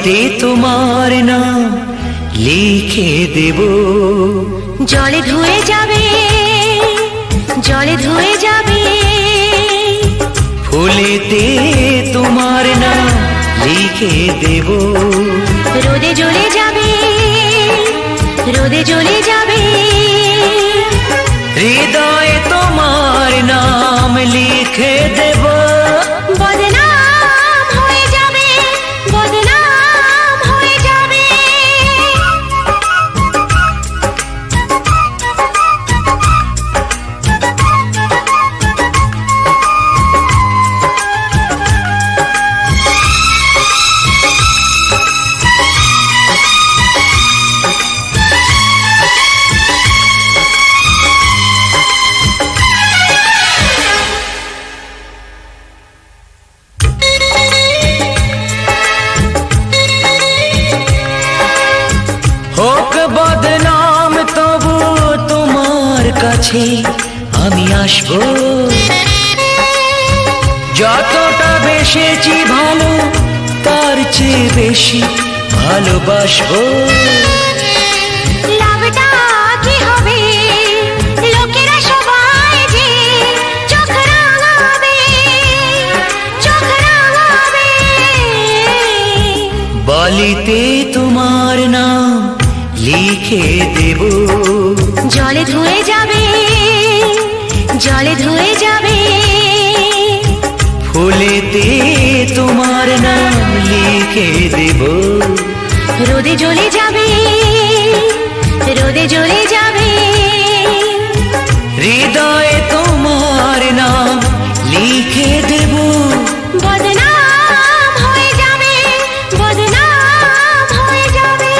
জলেতে তোমার নাম লিখে দেব। জলে ধুয়ে যাবে, জলে ধুয়ে যাবে, ফুলেতে তোমার নাম লিখে দেব। রোদে জ্বলে যাবে, রোদে জ্বলে যাবে, হৃদয়ে তোমার নাম লিখে দেব। বদনাম হয়ে যাবে, বদনাম হয়ে যাবে। হোক বদনাম তবু তোমার কাছে আমি আসবো। যতটা বেসেছি ভালো তার চেয়ে বেশি ভালোবাসবো। লাভটা কি হবে, লোকেরা সবাই যে চোখ রাঙাবে, চোখ রাঙাবে। বলিতে তোমার নাম লিখে দেব। জলে ধুয়ে যাবে, জলে ধুয়ে যাবে, ফুলেতে তোমার নাম লিখে দেব। রোদে জ্বলে যাবে, রোদে জ্বলে যাবে, হৃদয়ে তোমার নাম লিখে দেব। বদনাম হয়ে যাবে, বদনাম হয়ে যাবে।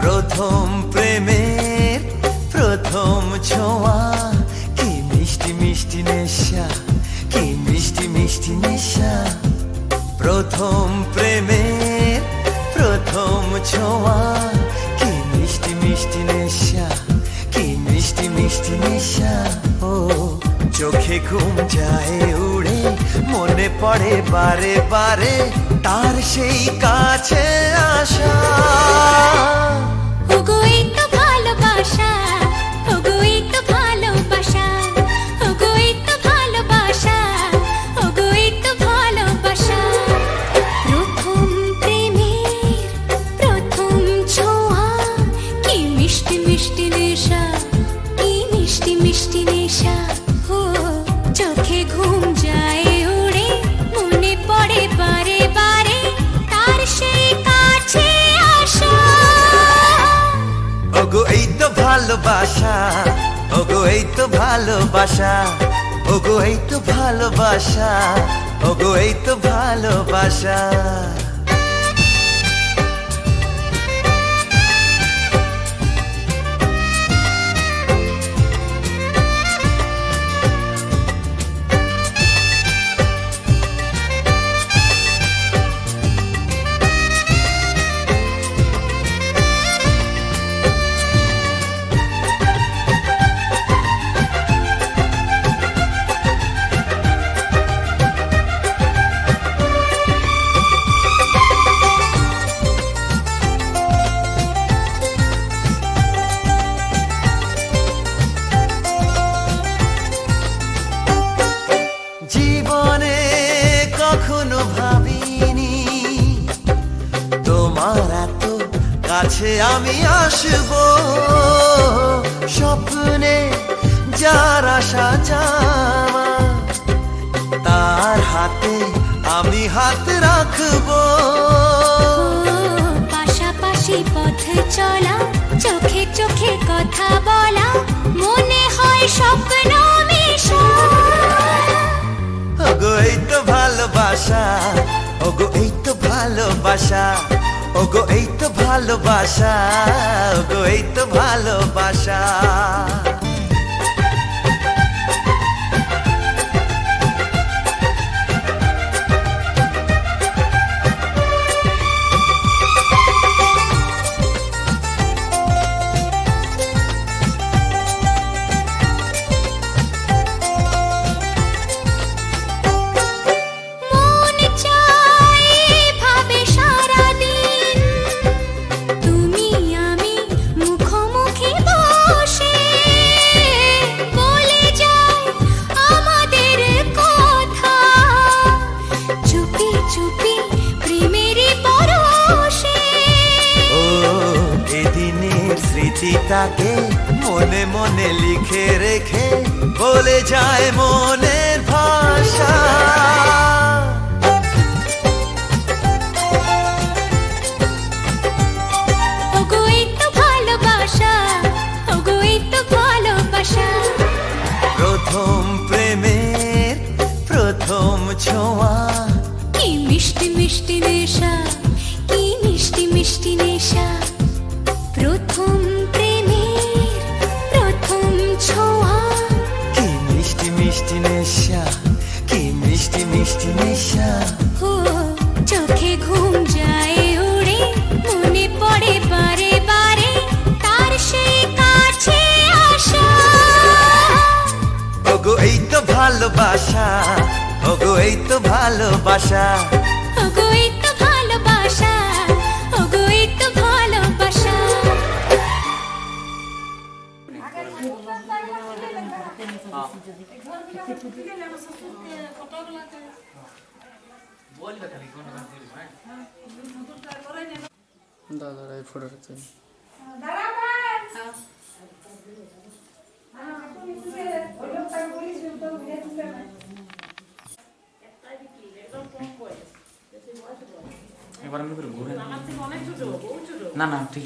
প্রথম প্রেমের প্রথম ছোঁয়া, কি মিষ্টি মিষ্টি নেশা, কি মিষ্টি মিষ্টি নেশা। প্রথম প্রেমের প্রথম ছোঁয়া, কি মিষ্টি মিষ্টি নেশা, কি মিষ্টি মিষ্টি নেশা। ও চোখে ঘুম যায় উড়ে, মনে পড়ে বারে বারে তার সেই কাছে আসা। ওগো এই তো ভালোবাসা, ওগো এই তো ভালোবাসা, ওগো এই তো ভালোবাসা, ওগো এই তো ভালোবাসা। প্রথম প্রেমের প্রথম ছোঁয়া, কি মিষ্টি মিষ্টি নেশা, কি মিষ্টি মিষ্টি নেশা। ও চোখে ঘুম যায় উড়ে, মনে পড়ে বারে বারে তার সেই কাছে আসা। ওগো এই তো ভালোবাসা, ওগো এই তো ভালোবাসা, ওগো এই তো ভালোবাসা, ওগো এই তো ভালোবাসা। জীবনে কখনো ভাবিনি তোমার এত কাছে আমি আসবো। স্বপ্নে যার আশা যাওয়া, তার হাতে আমি হাত রাখবো। পাশাপাশি পথ চলা, চোখে চোখে কথা বলা, মনে হয় স্বপ্ন মেশা। ওগো এই তো ভালোবাসা, ওগো এই তো ভালোবাসা, ওগো এই তো ভালোবাসা, ওগো এই তো ভালোবাসা। স্মৃতিটাকে মনে মনে লিখে রেখে বলে যায় মনের ভাষা। ওগো এই তো ভালোবাসা, ওগো এই তো ভালোবাসা। প্রথম প্রেমের প্রথম ছোঁয়া, কি মিষ্টি মিষ্টি নেশা, কি মিষ্টি মিষ্টি নেশা। প্রথম প্রেমের প্রথম ছোঁয়া, কি মিষ্টি মিষ্টি নেশা, কি মিষ্টি মিষ্টি নেশা। ও চোখে ঘুম যায় উড়ে, মনে পড়ে বারে বারে তার সেই কাছে আসা। ওগো এই তো ভালোবাসা, ওগো এই তো ভালোবাসা। ওগো এই তো ভালোবাসা, ওগো এই তো ভালোবাসা। দাদা এই ফটোটা তুই এবার আমি করে ঘুরে না না ঠিক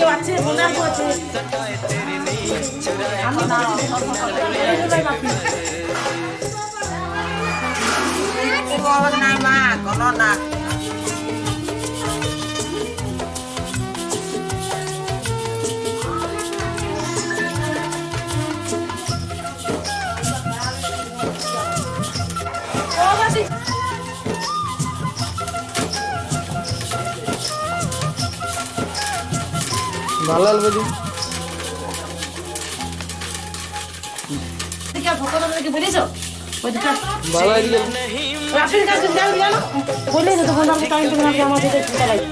কেউ আছে মনে আছে আমি না নাই মা কোনো না ভালো লাগবে ভালো লাগবে রাফির কাছে যাও জানো বলে তো বললাম টাইম তুমি আমাকে আমাদের চিন্তা লাগে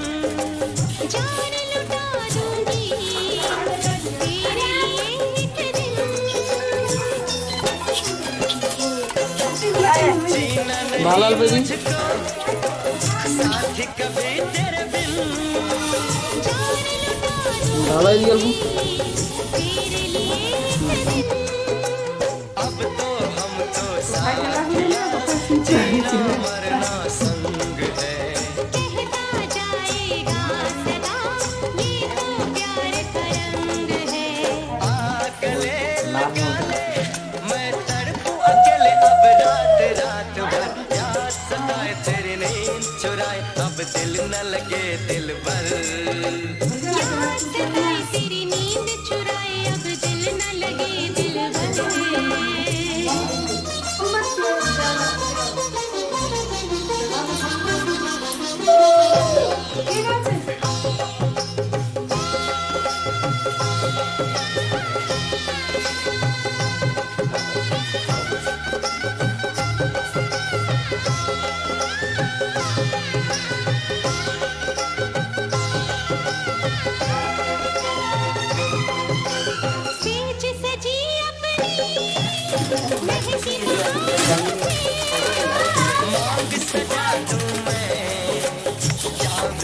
ভালো লাগবে ভালো লাগবে दिल न लगे दिल भर तेरी नींद चुराए अब दिल न लगे दिल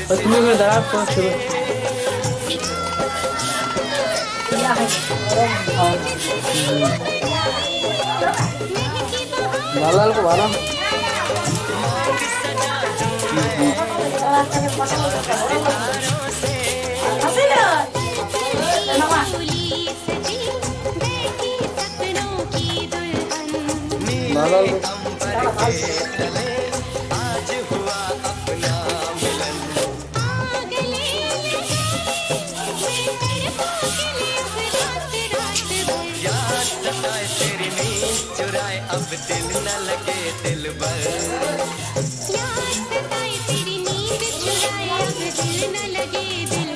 তুমি দাঁড়া করছো ভালো লাগবে ভালো ভালো आज हुआ अपना मिलन याद सताए तेरी नींद चुराए अब दिल न लगे दिल भर तेरी नींद चुराए अब दिल न लगे दिल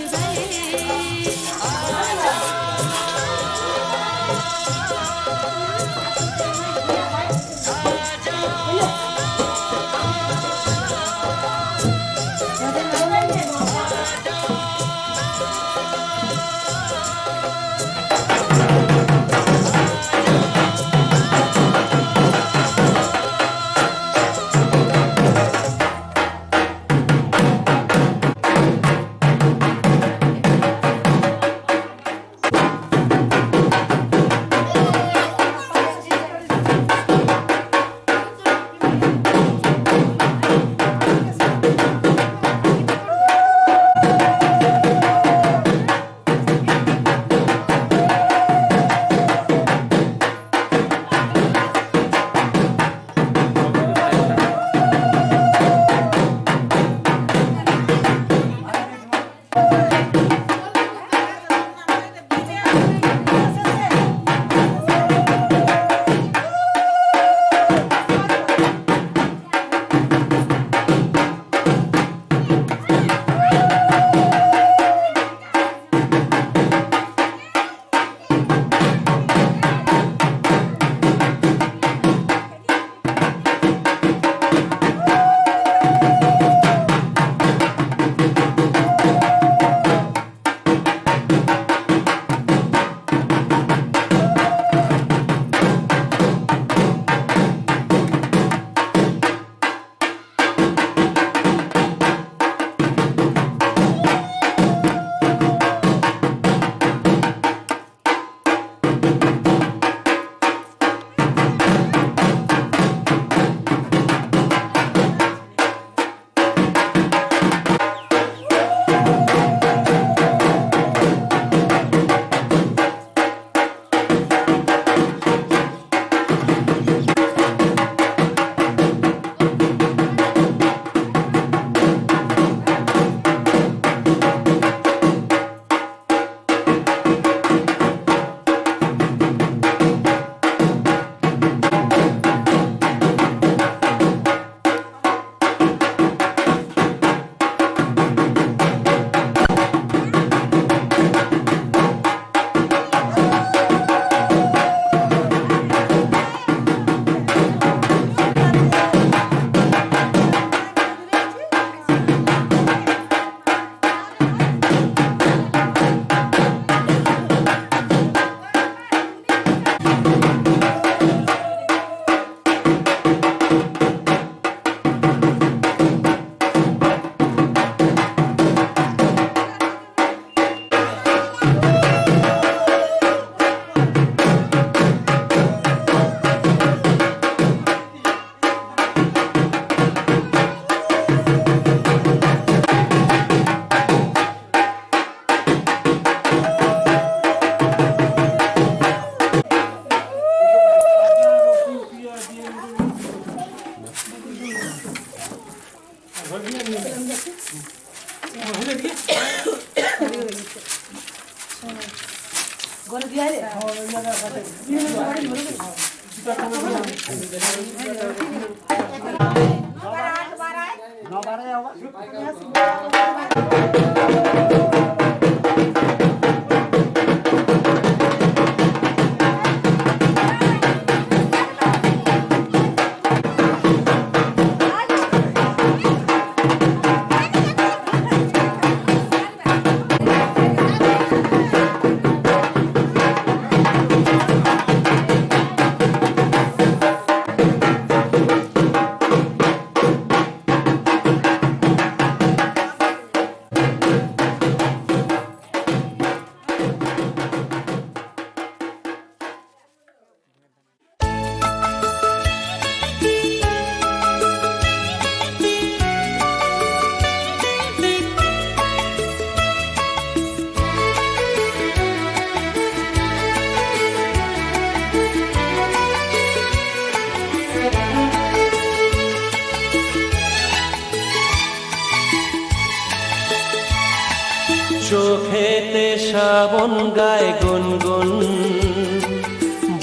চোখেতে শ্রাবণ গায় গুনগুন,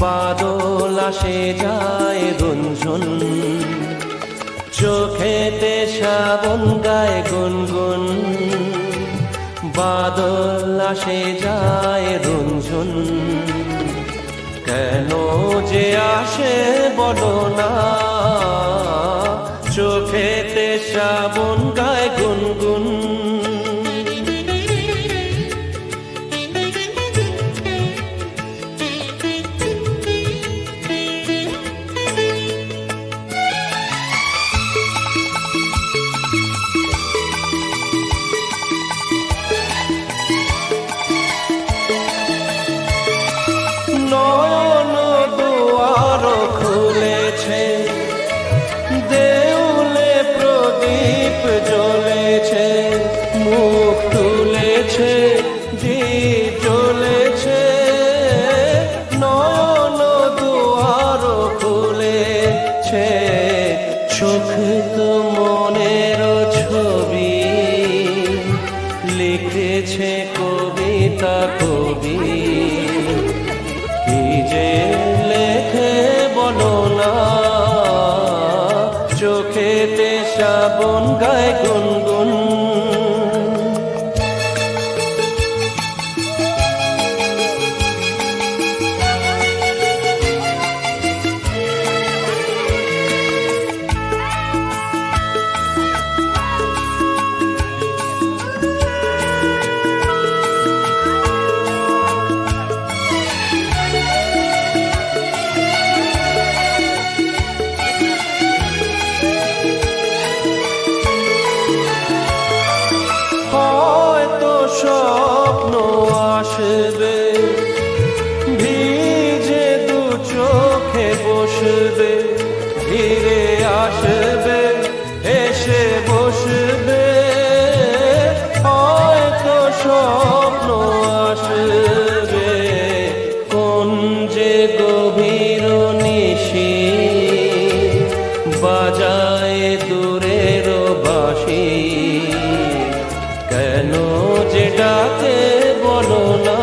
বাদল আসে যায় রঞ্জন। চোখেতে শ্রাবণ গায় গুনগুন, বাদল আসে যায় রঞ্জন। কেন যে আসে বলো না, চোখেতে শ্রাবণ গায় গুনগুন। নয়ন দুয়ার খুলেছে, দেউলে প্রদীপ জ্বলেছে, মুখ তুলেছে দীপ জ্বলেছে। নয়ন দুয়ার খুলেছে, চোখ তো মনের ছবি লিখেছে কবিতা কবি। কি যে লেখে বলো না, চোখেতে শ্রাবণ গায় গুনগুন। হয়তো স্বপ্ন আসবে, ভিজে দু চোখে বসবে, ধীরে আসবে এসে বসবে। হয়তো স্বপ্ন আসবে, কোন যে গভীর নিশি বাজায় দূরের বাঁশি। কেন যে ডাকে বলো না,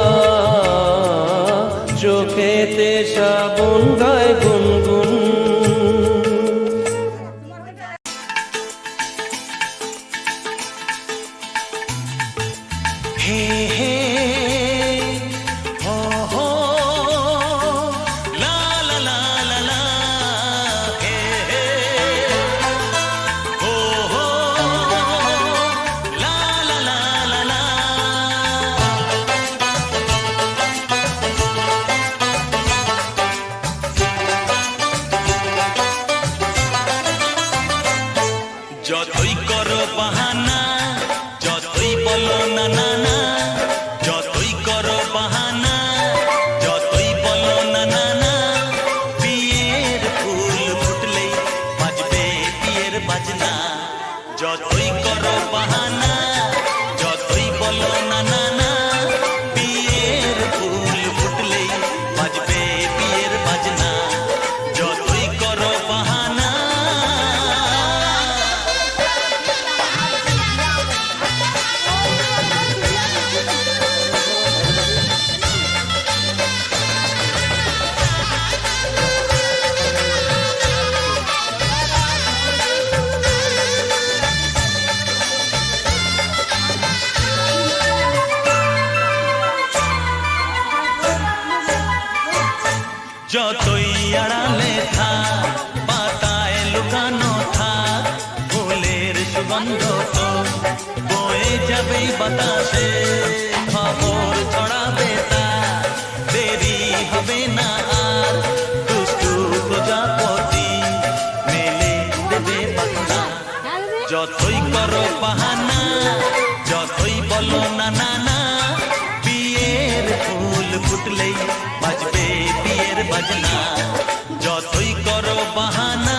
চোখেতে শ্রাবণ গায় গুনগুন। হে হে হো হো লা লা লা লা লা, হে হে হো হো লা লা লা লা লা। যতই করো বাহানা, যতই বলো না না না, যতই করো বাহানা, যতই বলো না না না, বিয়ের ফুল ফুটলেই বাজবে বিয়ের বাজনা। যতই করো বাহানা, যতই বলো না না না, বিয়ের ফুল ফুটলেই বাজবে বিয়ের বাজনা। যতই করো বাহানা। বাতাসে খবর ছড়াবে তার দেরি হবে না আর দুষ্টু প্রজাপতি মেলে দেবে পাখনা যতই করো বাহানা যতই বলো না না না বিয়ের ফুল ফুটলেই বাজবে বিয়ের বাজনা যতই করো বাহানা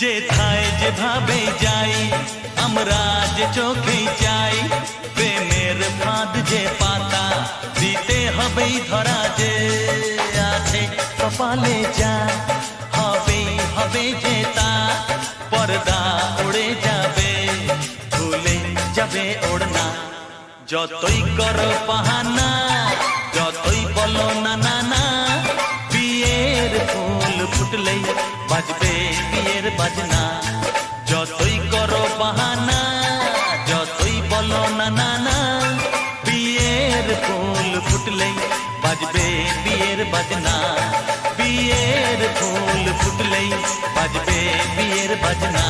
যেথায় যেভাবে যাই আমরা যে চোখেই চাই প্রেমের ফাঁদ যে পাতা দিতে হবেই ধরা যে আছে কপালে যা হবেই হবে যে তা পর্দা উড়ে যাবে ভুলে যাবে ওড়না যতই করো বাহানা যতই বলো না না না বিয়ের ফুল ফুটলেই বাজবে বিয়ের বাজনা যতই করো বাহানা যতই বলো না না না বিয়ের ফুল ফুটলেই বাজবে বিয়ের বাজনা বিয়ের ফুল ফুটলেই বাজবে বিয়ের বাজনা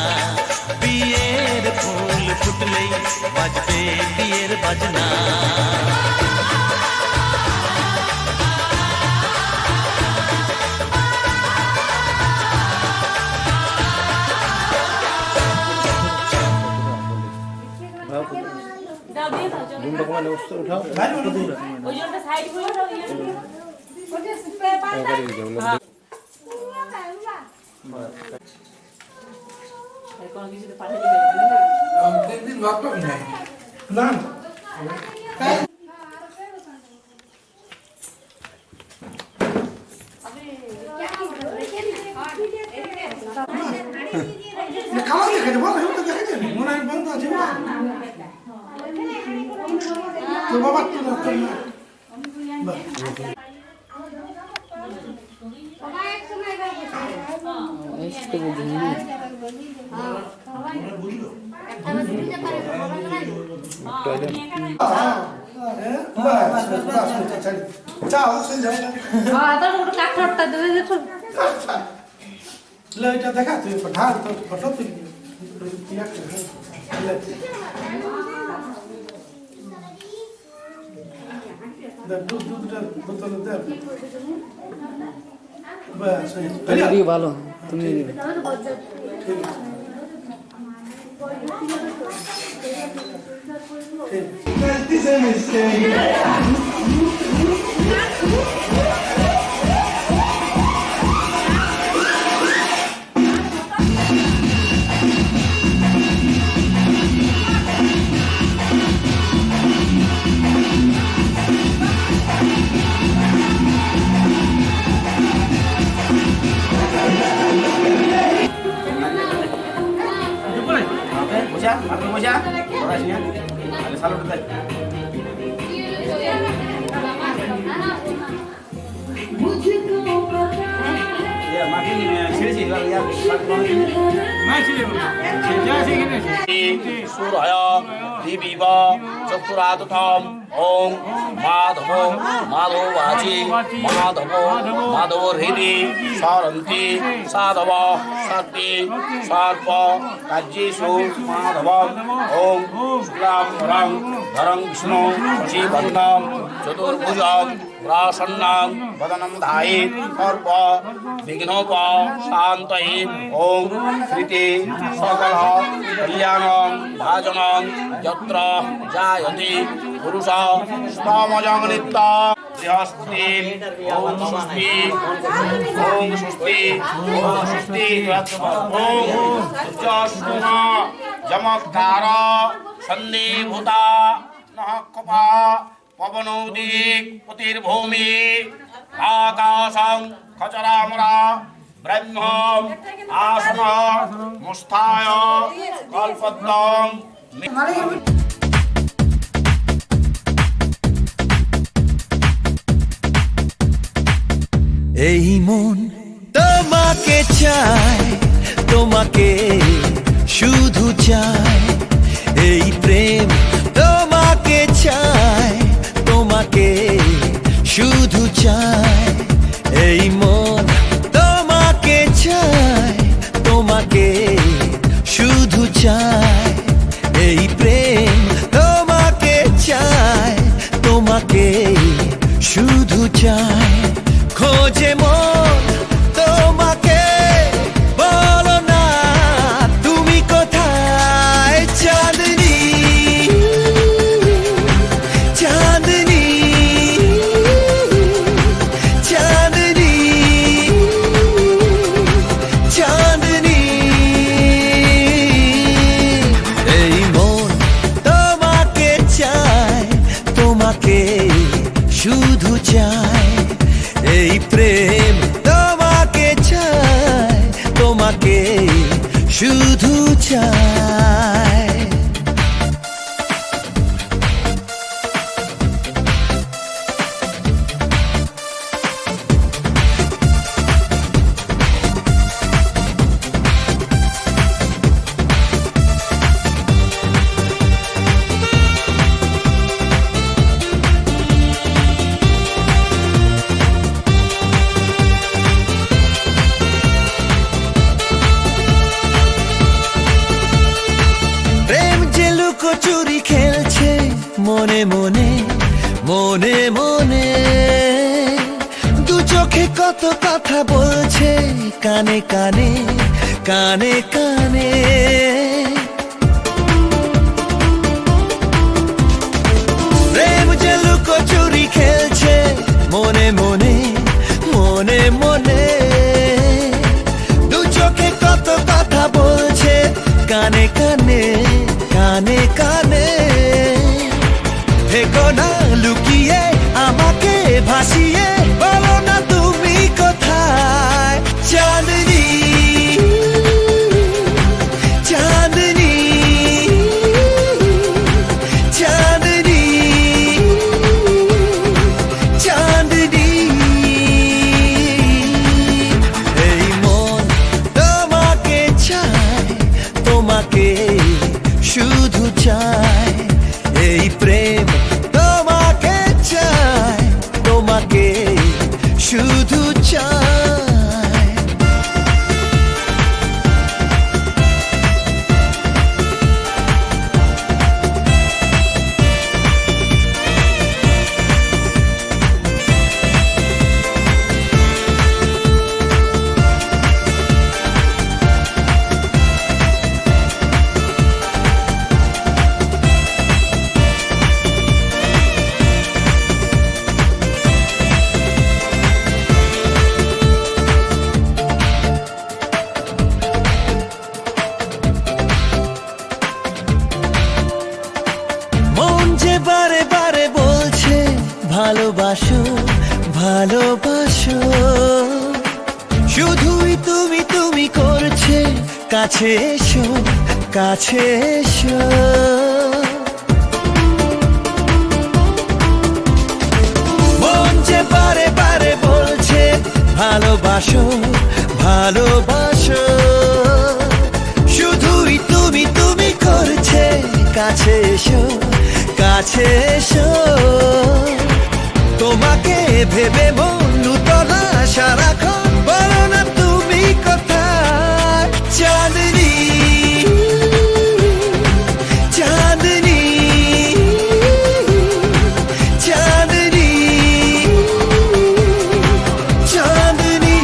বিয়ের ফুল ফুটলেই বাজবে বিয়ের বাজনা খাওয়া দেখে বল তো দেখে মনে হয় বন্ধ আছে তো বাবা তো চাও এটা দেখা তুই ঢাল তো ফটো তুই দুধটা বোতল দে বাস ভালো তুমি सूरय दिविव चतुरादुतम ओम माधव माधवाची माधव माधव हृदि सरन्ति साधव शक्ति सर्प राज्येषु माधव ओम शुक्लांबरं धरं विष्णु जीवन्तं चतुर्भुजं प्रसन्नं वदनं ध्यायेत् सर्व विघ्नोप शान्तये ओम श्रीते सकल कल्याणं भाजनं यत्र जायते पुरुष स्तमजं नित्यं बृहस्पति ओम स्वस्ति ओम स्वस्ति ओम स्वस्ति ओम उच्चस्तुमा जमकार सन्निभूता नः कपा पवनोदिक पतिर्भूमि आकाशं खचरामरा ব্রহ্ম আসন মুষ্ঠায় কল্পদ্রং এই মন তোমাকে চায়, তোমাকে শুধু চায়। এই প্রেম তোমাকে চায়, তোমাকে শুধু চায়। এই মন তোমাকে চায়, তোমাকে শুধু চায়। এই প্রেম তোমাকে চায়, তোমাকে শুধু চায়। খোঁজে মন তোমাকে, বলো না তুমি কোথায়। চাঁদনি চাঁদনি চাঁদনি চাঁদনি। এই মন তোমাকে চায়, তোমাকে শুধু চায়। এই প্রেম তোমাকে চায়, তোমাকে শুধু চায়। প্রেম যে লুকোচুরি খেলছে মনে মনে মনে মনে। দু চোখে কত কথা বলছে কানে কানে কানে কানে। প্রেম যে লুকোচুরি খেলছে মনে মনে মনে মনে। দু চোখে কত কথা বলছে কানে কানে কানে কানে। থেকো না লুকিয়ে আমাকে ভাসিয়ে, বলো না তুমি কোথায়। চাঁদনি চাঁদনি চাঁদনি চাঁদনি। এই মন তোমাকে চায়, তোমাকে শুধু চায়। এই প্রেম তোমাকে চায়, তোমাকে শুধু চায়। মন যে বারে বারে বলছে ভালোবাসো ভালোবাসো। শুধুই তুমি তুমি করছে, কাছে এসো কাছে এসো। মন যে বারে বারে বলছে ভালোবাসো ভালোবাসো। শুধুই তুমি তুমি করছে, কাছে এসো কাছে এসো। তোমাকে ভেবে মন উতলা সারাক্ষণ, বলো না তুমি কোথায়। চাঁদনি চাঁদনি চাঁদনি চাঁদনি।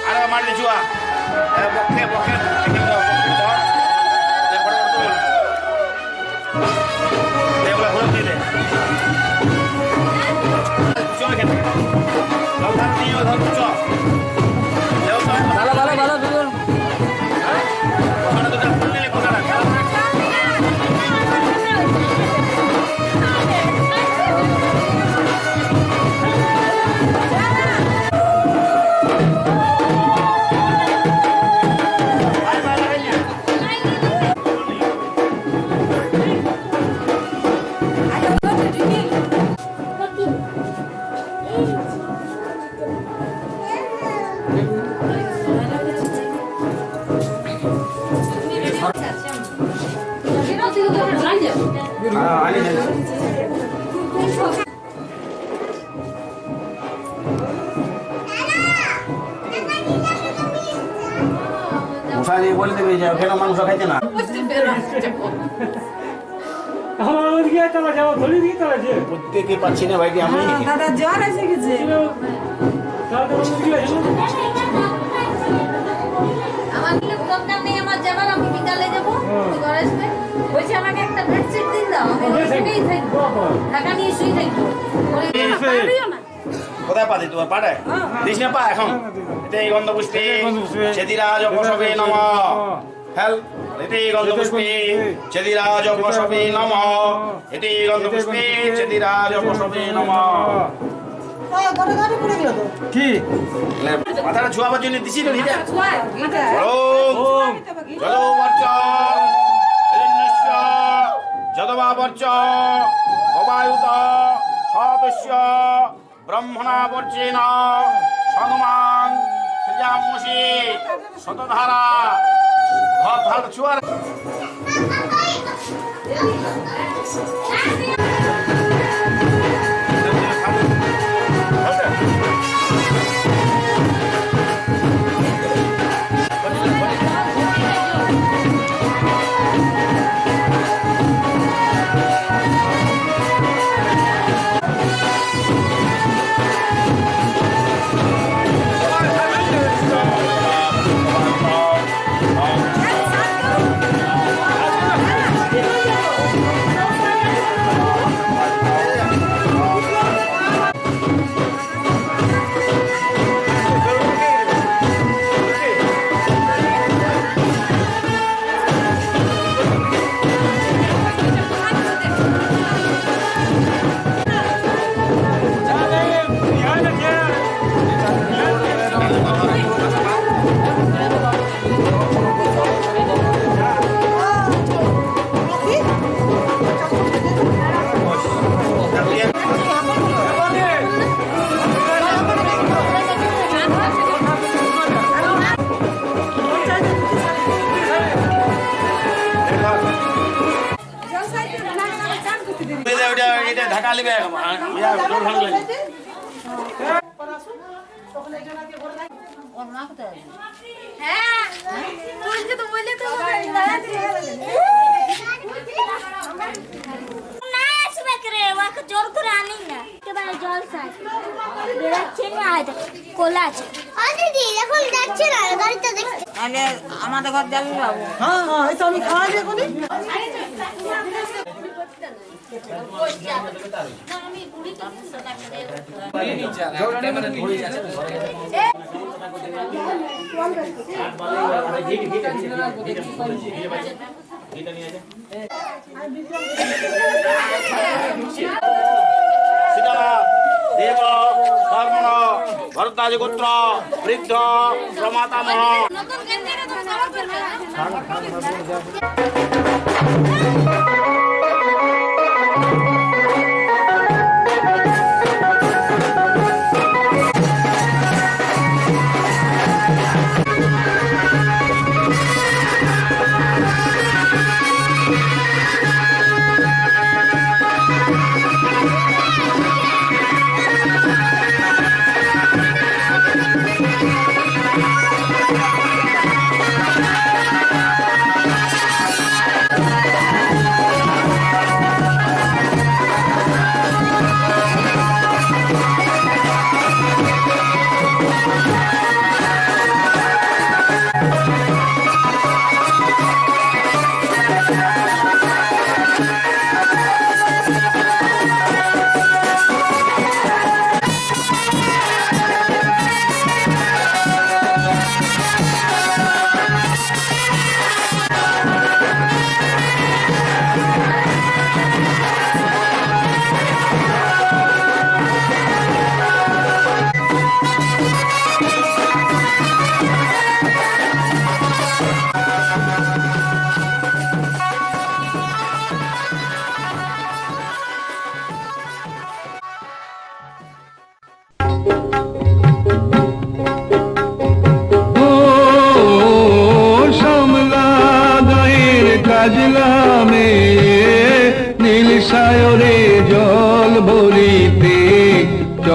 আরে মারলি জুয়া বকে বকে এগুলো ঘুরে দিয়ে দে। চলে গেছে ভালো ভালো ভালো দুজন। ফুল নিলে কোথায় রাখা মশা দিয়ে বলে দেবে যে কেন মাংস খাইতে না আমার ওদিকে চলে যাও ধরে দিয়ে চলে যে প্রত্যেকে পাচ্ছি না ভাইটি আমি দাদা জ্বর এসে গেছে তাহলে ওদিকে এসো আমার কি দরকার নেই আমার যাবার, আমি বিকালে যাবো, তুই ঘরে আসবে। বলছে আমাকে একটা বেডশিট দিন দাও, আমি ওইখানেই থাকবো, ঢাকা নিয়ে শুয়ে থাকবো। বলে, পারিও না। কোথায় পা দিই তোমার পাটায় দিস না পা এখন এতে গন্ধ পুষ্পে চেদিরাজ বসবে নম হেল এতে গন্ধ পুষ্পে চেদিরাজ বসবে নম এতে গন্ধ পুষ্পে চেদিরাজ বসবে নম ঘরে ঘরে পড়ে গেল তো কি মাথাটা ছোঁয়াবার জন্য দিছি তো দিদা ওম যদবর্চ হিরণ্যস্য যদবাবর্চ অবায়ুত সতস্য ব্রহ্মণাবর্চেন সগমাং সৃজামসি শতধারা ঘর ভাল ছুয়ার ঢাকা লিবে জোর ভাঙলে হ্যাঁ, বলছে তো বললে তো না আসবে করে ওকে জোর করে আনি না একেবারে জল চাই বেরাচ্ছে না আজ কোলা আছে দিদি এখন যাচ্ছে না গাড়িতে দেখতে তাহলে আমাদের ঘর যাবি বাবু হ্যাঁ হ্যাঁ এই তো আমি খাওয়াই দেবো দেব কর্মণ ভরদ্বাজ গোত্র বৃদ্ধ প্রমাতামহ নতুন গেঞ্জিটা তুমি সাবার করবে।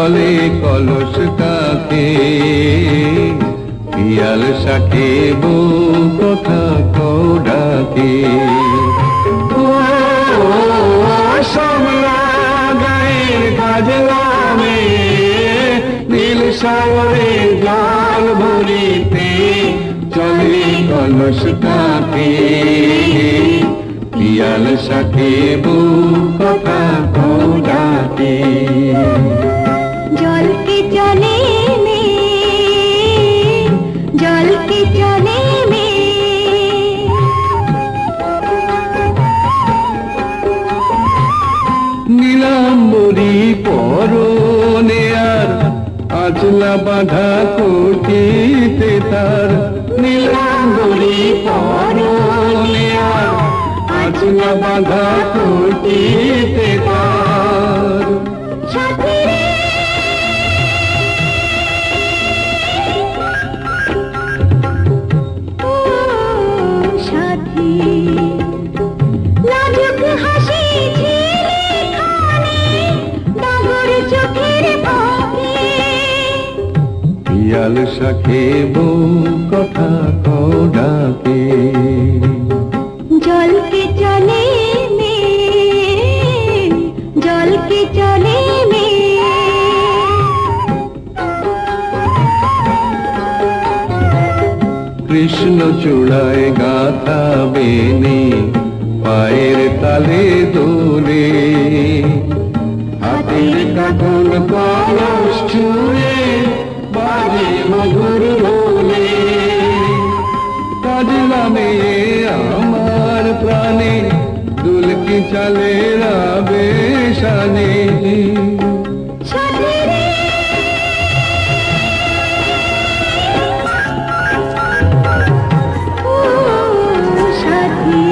চলে কলস কাকে পিয়াল শাকে বউ কথা কও ডাকে সমলা গায়ের কাজলামে নীল সাগরে জল ভরিতে চলে কলস কাকে পিয়াল শাকে বউ কথা কও ডাকে জল কে চলে মে জল কে চলে মে নীলাম্বরী পরনে আর আচলা বাঁধা কোটিতে তার নীলাম্বরী পরনে আর আচলা বাঁধা কোটিতে তার সাথী রে ও সাথী লাজুক হাসি ঝিলিখানে ডাগর চোখের পাখি পিয়াল শাকে বউ কথা কও ডাকে জল কে চলে মে জল কে চলে মে কৃষ্ণ চূড়ায় গাথা বেনে পায়ের তালে দোলে হাতের কাকন কলস ছুঁয়ে বাজে মধুর বলে কাজলা মেয়ে আমার প্রাণে দুলকি চালে রাবে শানে সাথী রে ও সাথী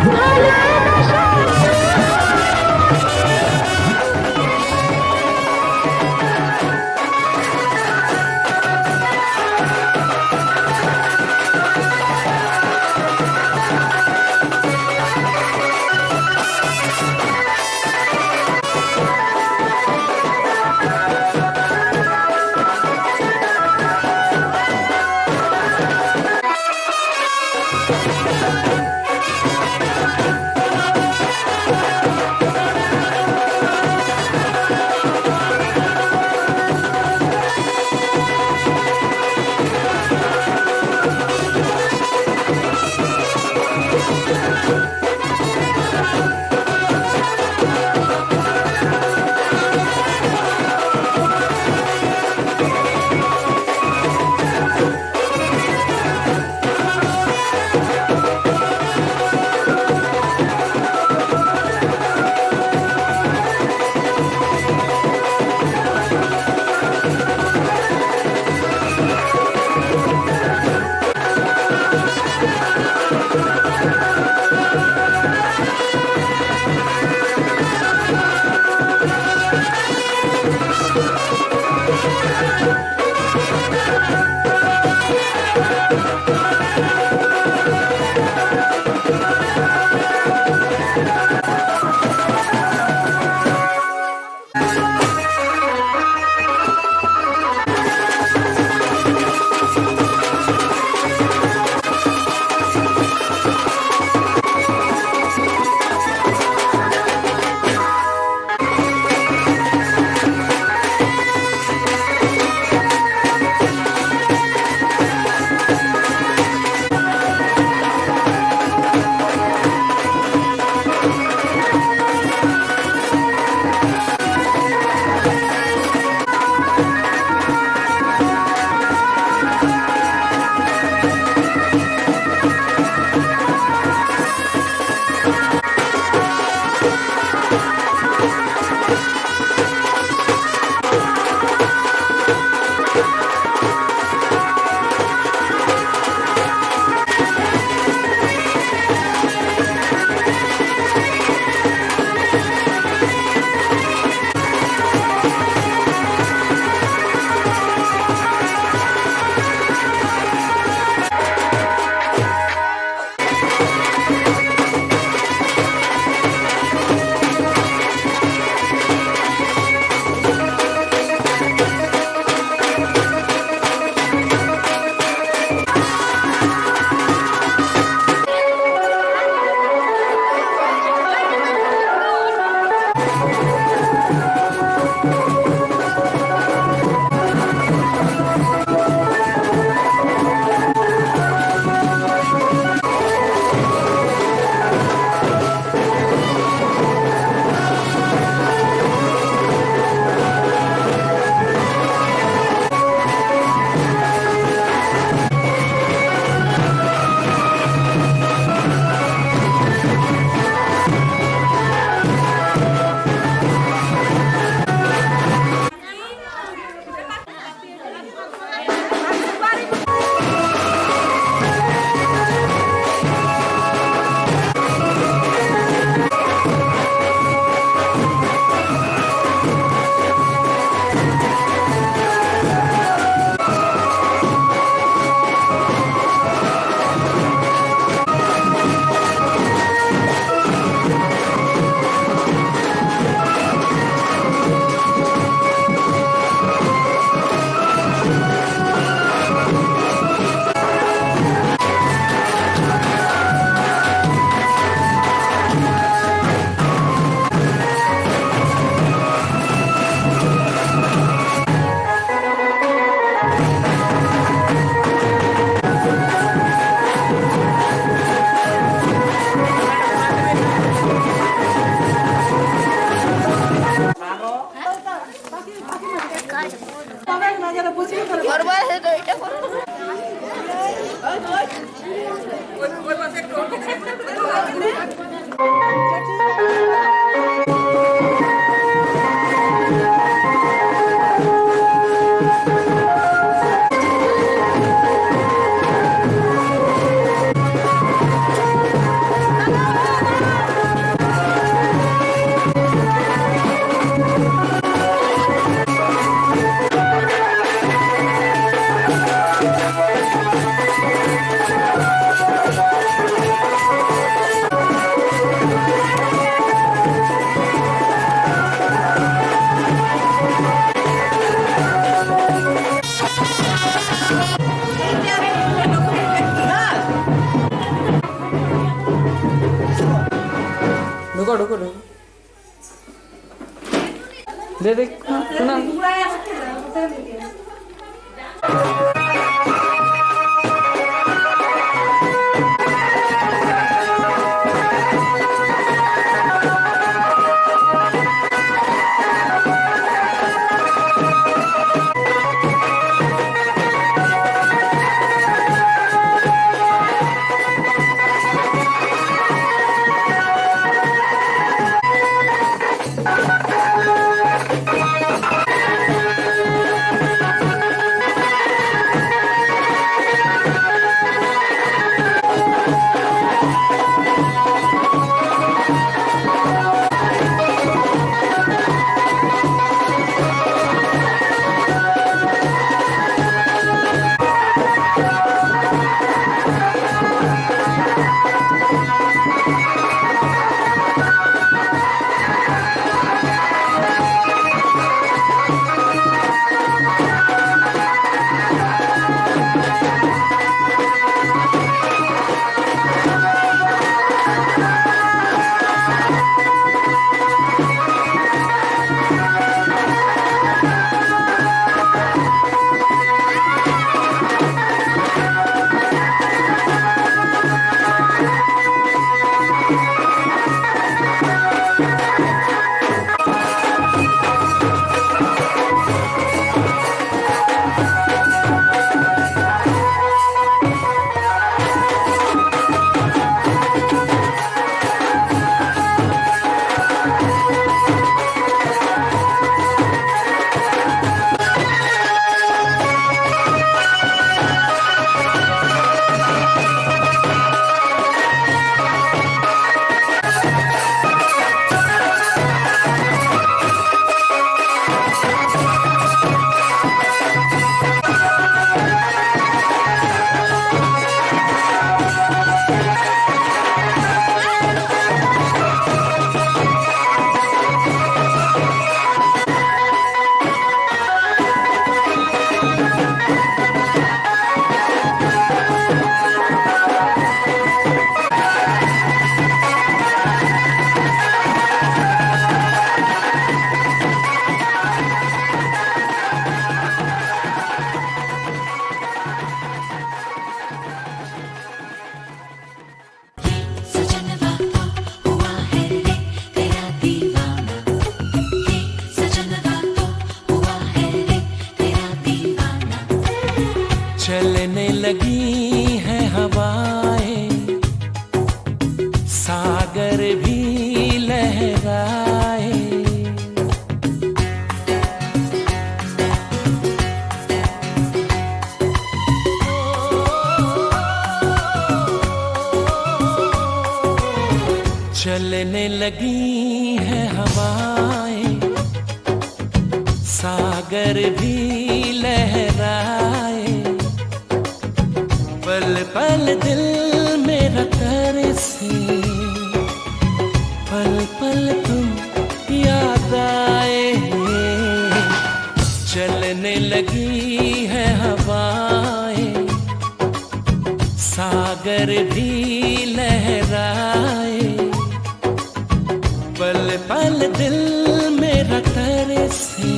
ভালোবাসা আছে তো এটা করো ढुको ढुको ढुको दे देख सुना चलने लगी है हवाएं, सागर भी लहराए। चलने लगी है हवाएं, सागर भी लहराए। पल पल दिल मेरा तरसे, पल पल तुम याद आए। चलने लगी है हवाएं, सागर भी लहराए। पल पल दिल मेरा तरसे,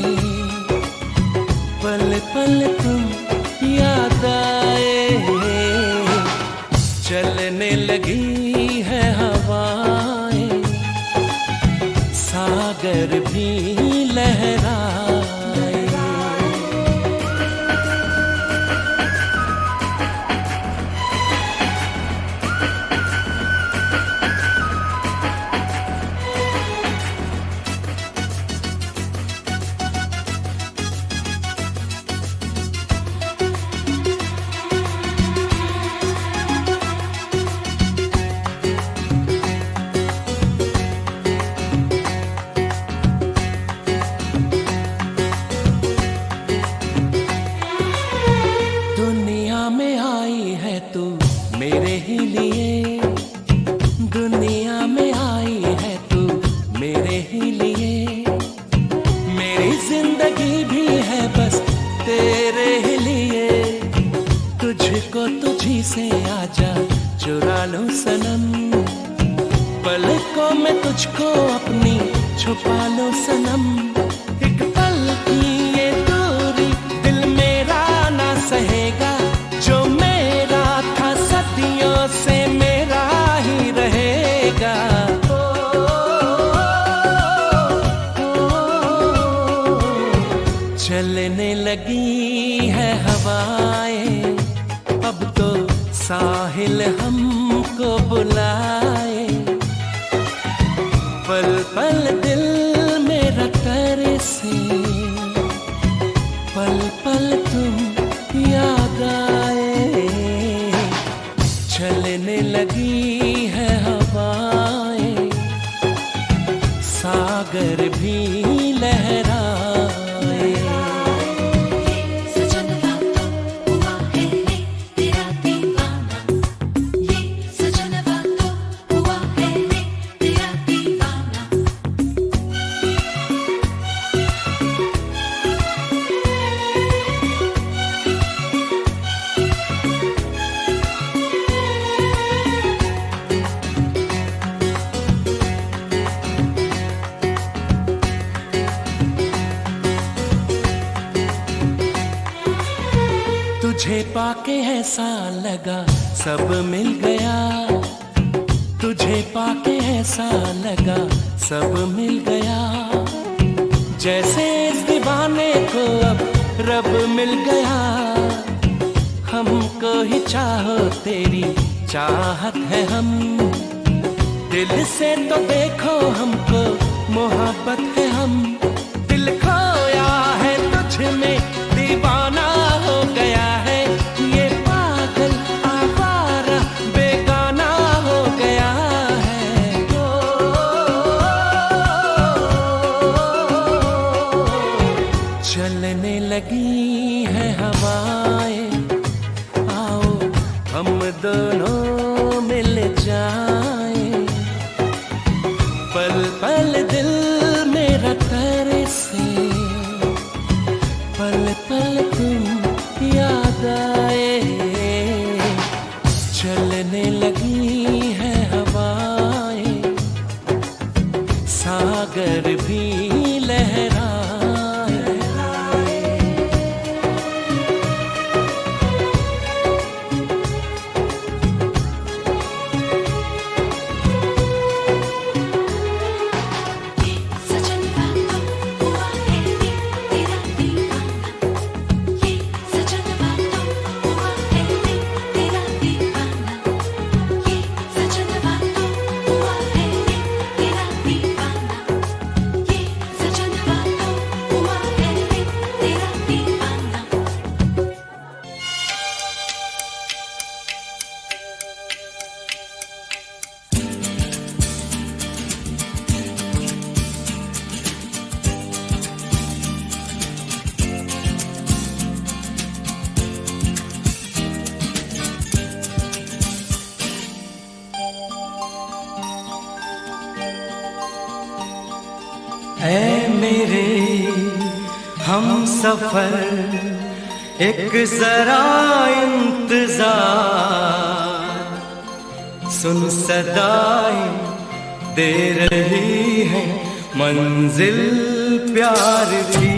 पल पल तुम याद आए। चलने लगी है हवाएं, सागर भी लहराए। मेरे ही लिए दुनिया में आई है तू, मेरे ही लिए मेरी जिंदगी भी है बस तेरे ही लिए। तुझको तुझी से आजा चुरा लो सनम, पलकों में तुझको अपनी छुपा लो सनम। एक पल की ये दूरी दिल मेरा ना सहेगा, जो मेरा था सदियों से मेरा ही रहेगा। चलने लगी है हवाएं, अब तो साहिल हमको बुलाए। पल पल दिल मेरा तरसे, पल पल तुम याद आए। चलने लगी है हवाएं, सागर भी लहराए। तुझे पाके ऐसा लगा सब मिल गया, तुझे पाके ऐसा लगा सब मिल गया। जैसे इस दीवाने को अब रब मिल गया, हमको ही चाहो तेरी चाहत है हम। दिल से तो देखो हमको मोहब्बत है हम, दिल खोया है तुझ में दीवाना हो गया है। ये पागल आवारा बेगाना हो गया है। चलने लगी है हवाएं, आओ हम दोनों मिल जाएं। पल पल दिल मेरा तरसे, पल पल तुम याद आए। चलने लगी है हवाएं, सागर भी लहराए। ऐ मेरे हम सफर एक जरा इंतजार, सुन सदाएं दे रही है मंजिल प्यार की।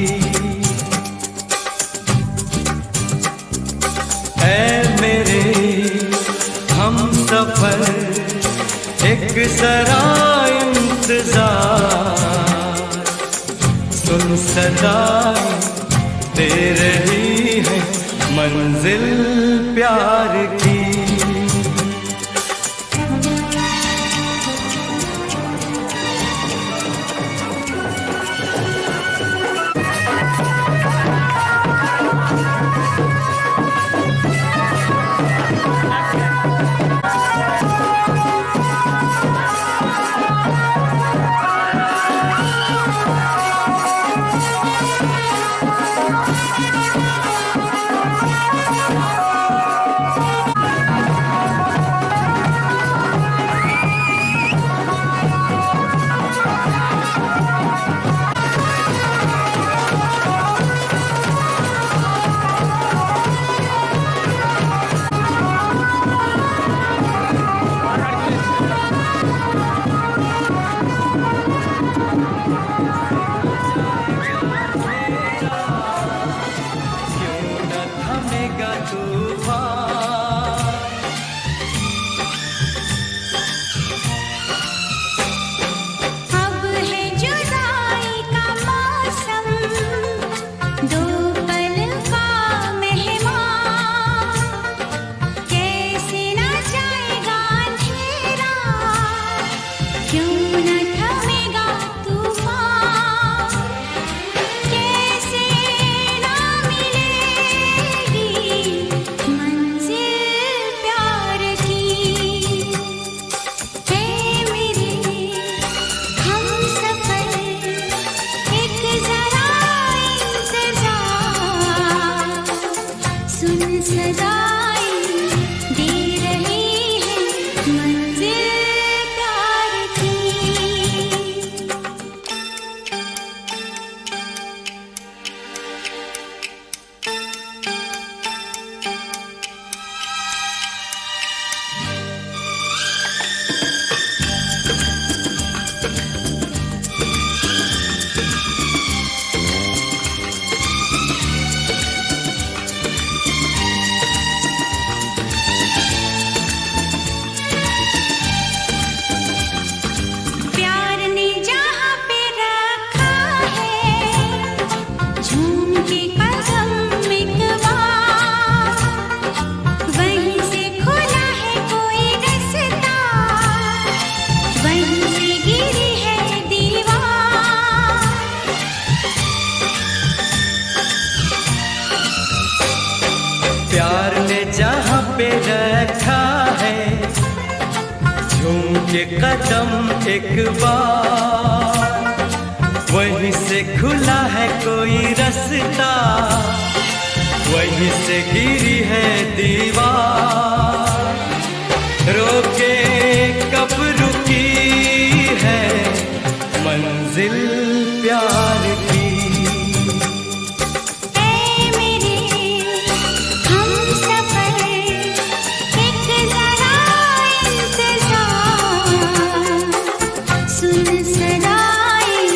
ऐ मेरे हम सफर एक जरा इंतजार, सुन सदाएं दे रही है मंजिल प्यार की। तूफान। अब है जुदाई का मौसम, दो पल का मेहमान, कैसे न जाएगा अंधेरा, क्यों न थमेगा तूफान, कैसे न मिलेगी मंजिल प्यार की। है मेरे हमसफर, एक जरा इंतजार, सुन सदाएं दे रही है मंजिल प्यार की। प्यार ने जहाँ पे रखा है झूम के कदम एक बार, वहीं से खुला है कोई रास्ता, वहीं से गिरी है दीवार। प्यार ने जहाँ पे रखा है झूम के कदम एक बार, वहीं से खुला है कोई रास्ता, वहीं से गिरी है दीवार। रोके कब रुकी है मंजिल प्यार की। ऐ मेरे हमसफर, एक जरा इंतजार, सुन सदाएं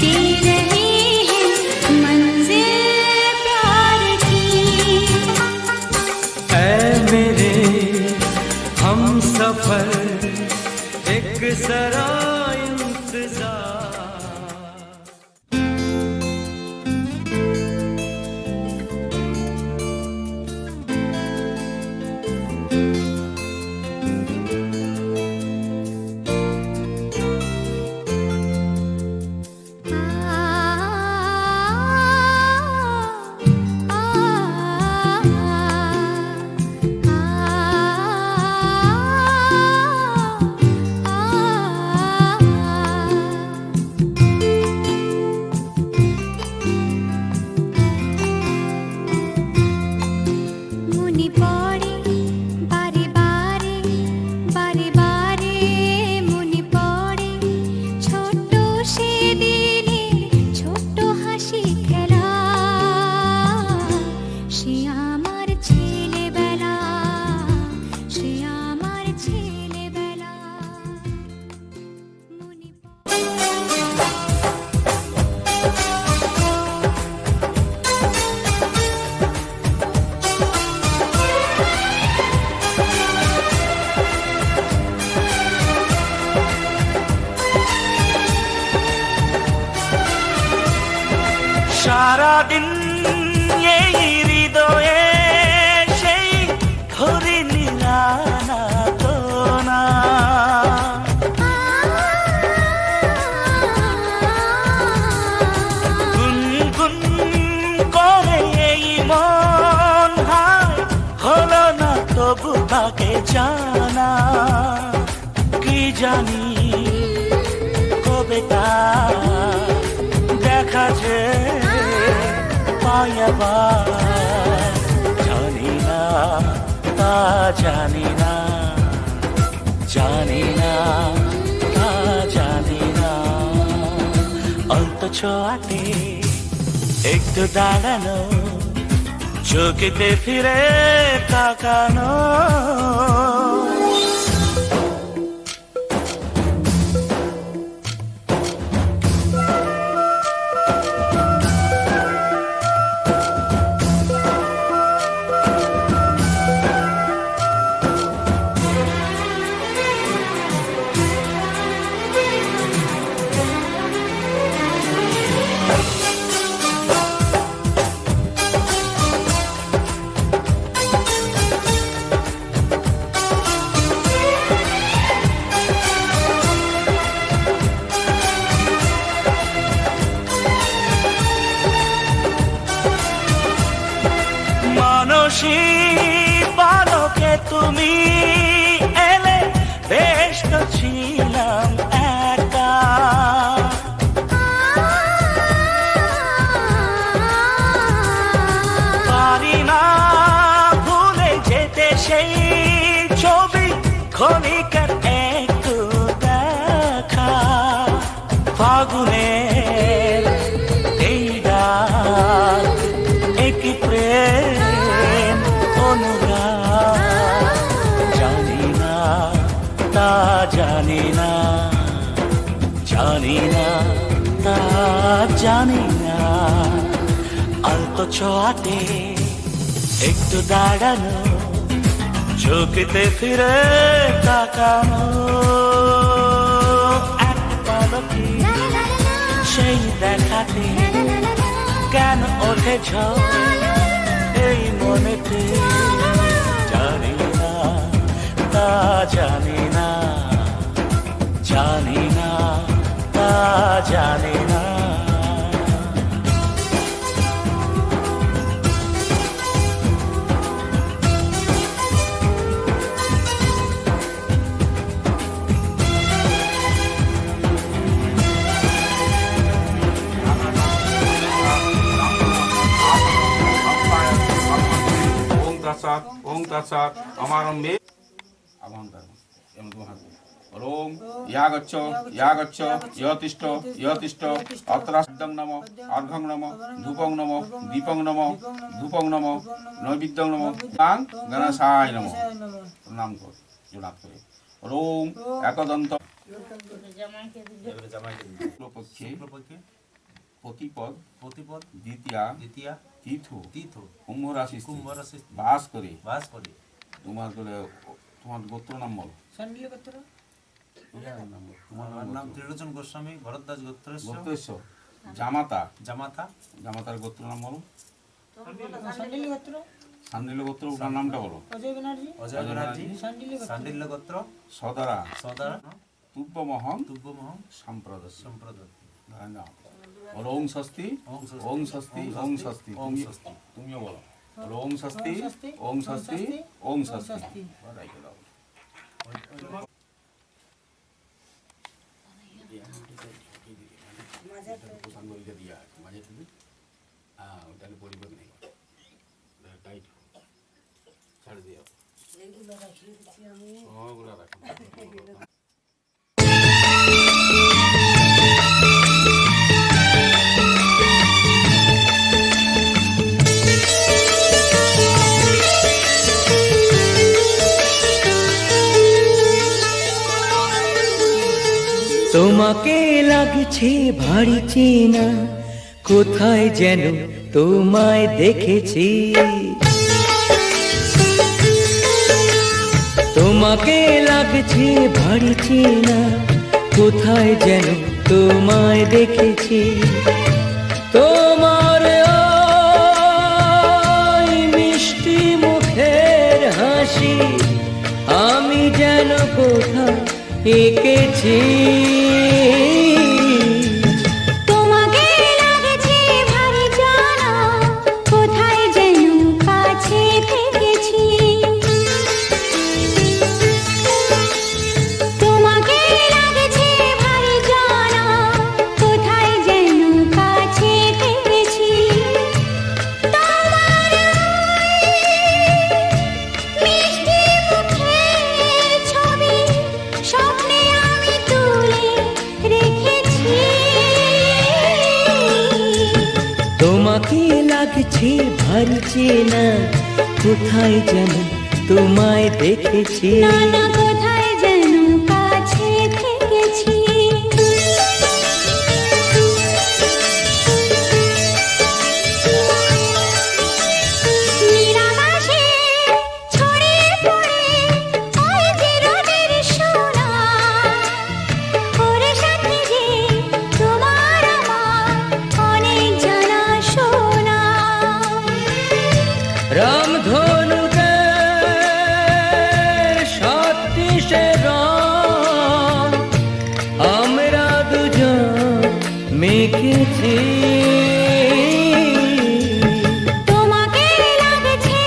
दे रही है मंजिल प्यार की। ऐ मेरे हमसफर, एक जरा इंतजार। মনে পড়ে বারে বারে, বারে বারে মনে পড়ে ছোট্ট সেদিনের ছোট্ট হাসি খেলা, সে আমার ছেলেবেলা, সে আমার ছেলেবেলা। মনে সারাদিন এই হৃদয়ে সেই ধরে নিলানা তো না, গুনগুন করে এই মন হায় হলো না তবু তাকে জানা, কি জানি কবে তা দেখা যে পাই আবার, জানি না তা জানি না, জানি না তা জানি না। অন্ত ছোঁয়াতে একটু দাঁড়ানো, চোখেতে ফিরে তাকানো, খুশি বালকে তুমি এলে, বেশ তো ছিলাম একা। পারি না ভুলে যেতে সেই ছবি, ক্ষণিকের একটু দেখা। ফাগুনের এই ডাক, একই প্রেম অনুরাগ, জানি না তা জানি না, জানি না তা জানি না। আলতো ছোঁয়াতে একটু দাঁড়ানো, চোখেতে ফিরে তাকানো, এক পলকে সেই দেখাতে কেন ওঠে ঝড় এই মনেতে, জানি না তা জানি না, জানি না তা জানি না। ওং তৎসৎ আমারম্ভে ওম ইয়াগচ্ছ ইয়াগচ্ছ ইয়তিষ্ঠ ইয়তিষ্ঠ অত্রাস্যং নম অর্ঘং নম ধূপং নম দীপং নম ধূপং নম নৈবেদ্যং নম গাং গণেশায় নম। প্রণাম কর জোনাত করে। ওম একদন্ত পক্ষে প্রতিপদ প্রতিপদ দ্বিতীয়া দ্বিতীয়া তীর্থ তীর্থ কুম্ভ রাশি বাস করে তোমার করে তোমার গোত্র নাম বলো। তোমার নাম ত্রিলোচন গোস্বামী, ভরদ্বাজ গোত্রেশ্ব। জামাতা জামাতা জামাতার গোত্র নাম বলো। সান্ডিল্য গোত্র ওনার নামটা বলো। অজয় ব্যানার্জি সান্ডিল্য গোত্র। সদরা সদরা তুব্যমহং সম্প্রদায় ওং ষষ্ঠী ওং ষষ্ঠী ওং ষষ্ঠী তুমিও বলো। ওং ষষ্ঠী ওং ষষ্ঠী ওং ষষ্ঠী। পরিবেশ নেই টাইট ছাড় দিও ওগুলো রাখো। তোমাকে লাগছে ভারী চেনা, কোথায় যেন তোমায় দেখেছি। তোমাকে লাগছে ভারী চেনা, কোথায় যেন তোমায় দেখেছি। তোমার ওই মিষ্টি মুখের হাসি আমি যেন কোথায় এঁকেছি। তোমাকে লাগছে ভারী জানা, কোথায় যেন কাছে থেকেছি। তোমাকে লাগছে ভারী জানা, কোথায় যেন কাছে থেকেছি। তোমার মিষ্টি মুখের ছবি স্বপ্নে আমি তুলে রেখেছি। তোমাকে লাগছে ভারী চেনা, কোথায় যেন তোমায় দেখেছি। নানা কোথায় যেন কাছে থেকেছি। নিরাকাশে ছড়িয়ে পড়ে ওই যে রোদের সোনা, ওরে সাথে যে তোমার আমার অনেক জানা শোনা। রামধনুকে সাতটিশে রং আমরা দুজন মেখেছি। তোমাকে লাগছে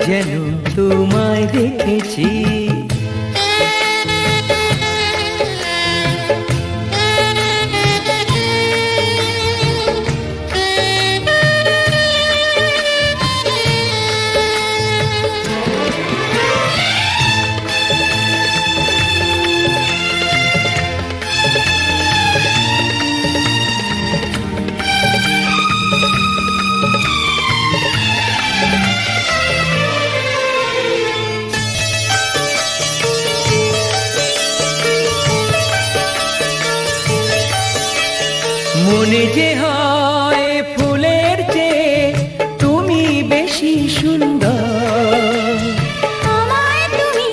যেন তোমায় দেখেছি। মনে যে হয় ফুলের চেয়ে তুমি বেশি সুন্দর। আমায় তুমি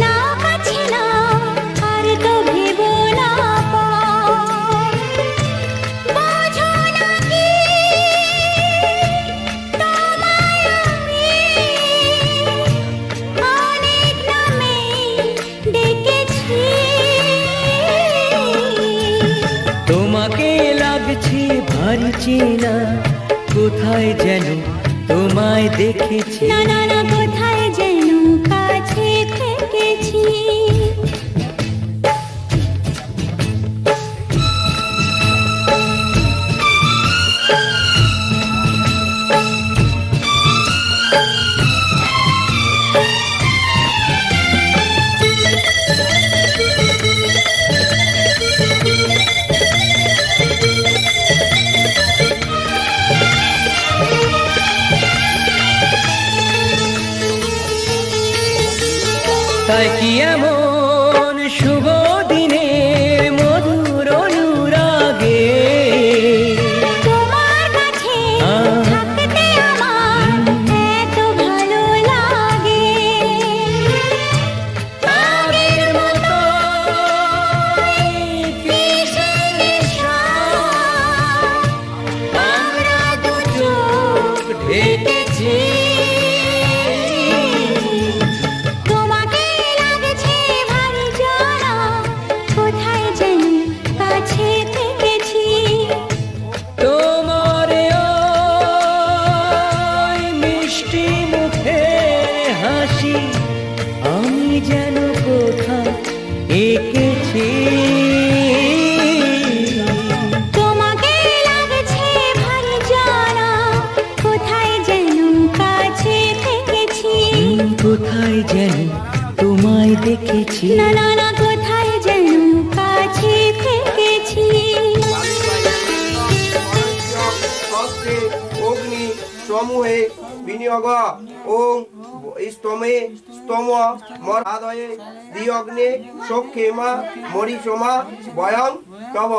না কাছে না আর তো ভেবো না বোঝো না কি তোমায় আমি অনেক নামে ডেকেছি। তোমাকে লাগছে ভারী চেনা, কোথায় যেন তোমায় দেখেছি। না না না কোথায় যেন কাছে থেকেছি। তাই কি এমন শুভ দিনে মধুর অনুরাগে তোমার কাছে থাকতে আমার এত ভালো লাগে। আগের মতো কিসের নেশা, আমরা দু চোখ ঢেকেছি। তোমাকে লাগছে ভারী জানা, কোথায় যেন কাছে থেকেছি। তোমার ওই মিষ্টি মুখের হাসি আমি যেন কোথায় এঁকেছি। তোমাকে লাগছে ভারী জানা, কোথায় যেন কাছে থেকেছি। কোথায় যেন তোমায় দেখেছি। না না না কোথায় যেন কাছে থেকেছি। অগ্নি সমূহে বিনিয়োগ ওং স্তমে স্তম মরাদয়ে দিয়গ্নে সক্ষেমা মরিচমা বয়ং তব।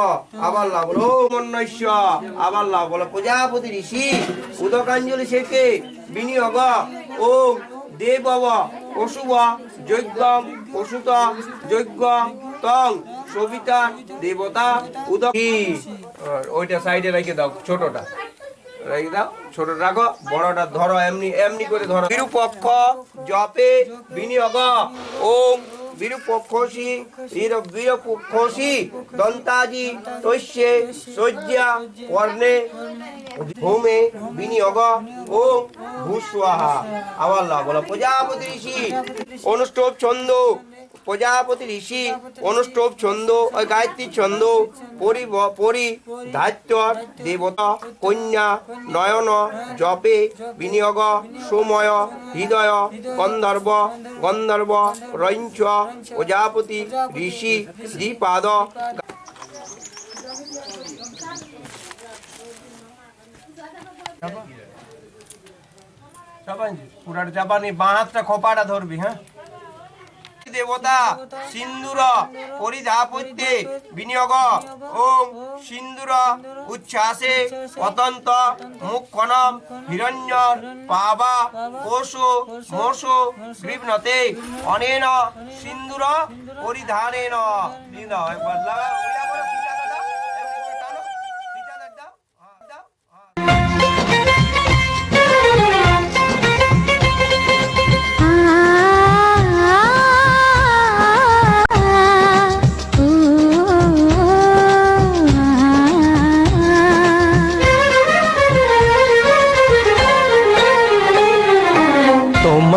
আবার লাভ বলো মন্নস্য। আবার লাভ বলো প্রজাপতি ঋষি উদকাঞ্জলি শেখে বিনিয়োগ ওং দেব অশুভ যজ্ঞম অসুত যজ্ঞ তং সবিতা দেবতা উদক। ওইটা সাইডে রেখে দাও, ছোটটা রেখে দাও, ছোটটা রাখো, বড়টা ধরো, এমনি এমনি করে ধরো। বিরূপক্ষ জপে বিনিয়োগ ওম বিরূপক্ষসি বিরূপক্ষসি দন্তাজি তস্যে সজ্জা কর্ণে হোমে বিনিয়োগ ওম ভূস্বাহা। আবার লাভ বলো প্রজাপতি ঋষি অনুষ্ঠব ছন্দ। প্রজাপতি ঋষি অনুষ্ঠব ছন্দ, গায়ত্রী ছন্দ পরিধাত্য দেবতা কন্যা নয়ন জপে বিনিয়োগ সোময় হৃদয় গন্ধর্ব গন্ধর্ব রঞ্চ প্রজাপতি ঋষি দ্বিপাদ। পুরাটা চাপানি, বাঁ হাতটা খোপাটা ধরবি। হ্যাঁ দেবতা সিন্দুর পরিধাপত্যে বিনিয়োগ ওম সিন্দুর উচ্ছ্বাসে অতন্ত মুখনম হিরণ্য পাবা কোশো মোশো গৃহণতে অনেন সিন্দুর পরিধানেন। একবার লাগাও।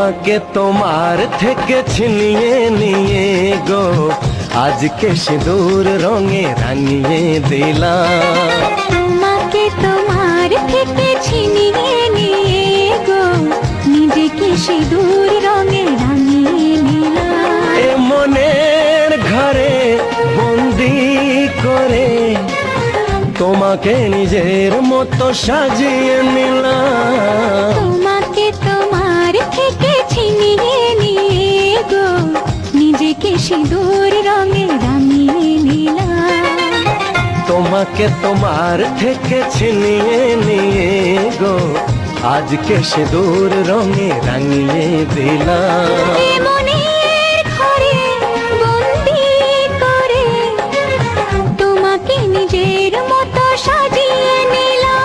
তোমাকে তোমার থেকে ছিনিয়ে নিয়ে গো আজকে সিঁদুর রঙে রাঙিয়ে দিলাম। তোমাকে তোমার থেকে ছিনিয়ে নিয়ে গো নিজেকে সিঁদুর রঙে রাঙিয়ে নিলাম। এ মনের ঘরে বন্দি করে তোমাকে নিজের মতো সাজিয়ে নিলাম। তোমাকে তোমার থেকে ছিনিয়ে নিয়ে গো নিজেকে সিঁদুর রঙে রাঙিয়ে নিলাম। তোমাকে তোমার থেকে ছিনিয়ে নিয়ে গো আজকে সিঁদুর রঙে রাঙিয়ে দিলাম। এ মনের ঘরে বন্দি করে তোমাকে নিজের মতো সাজিয়ে নিলাম।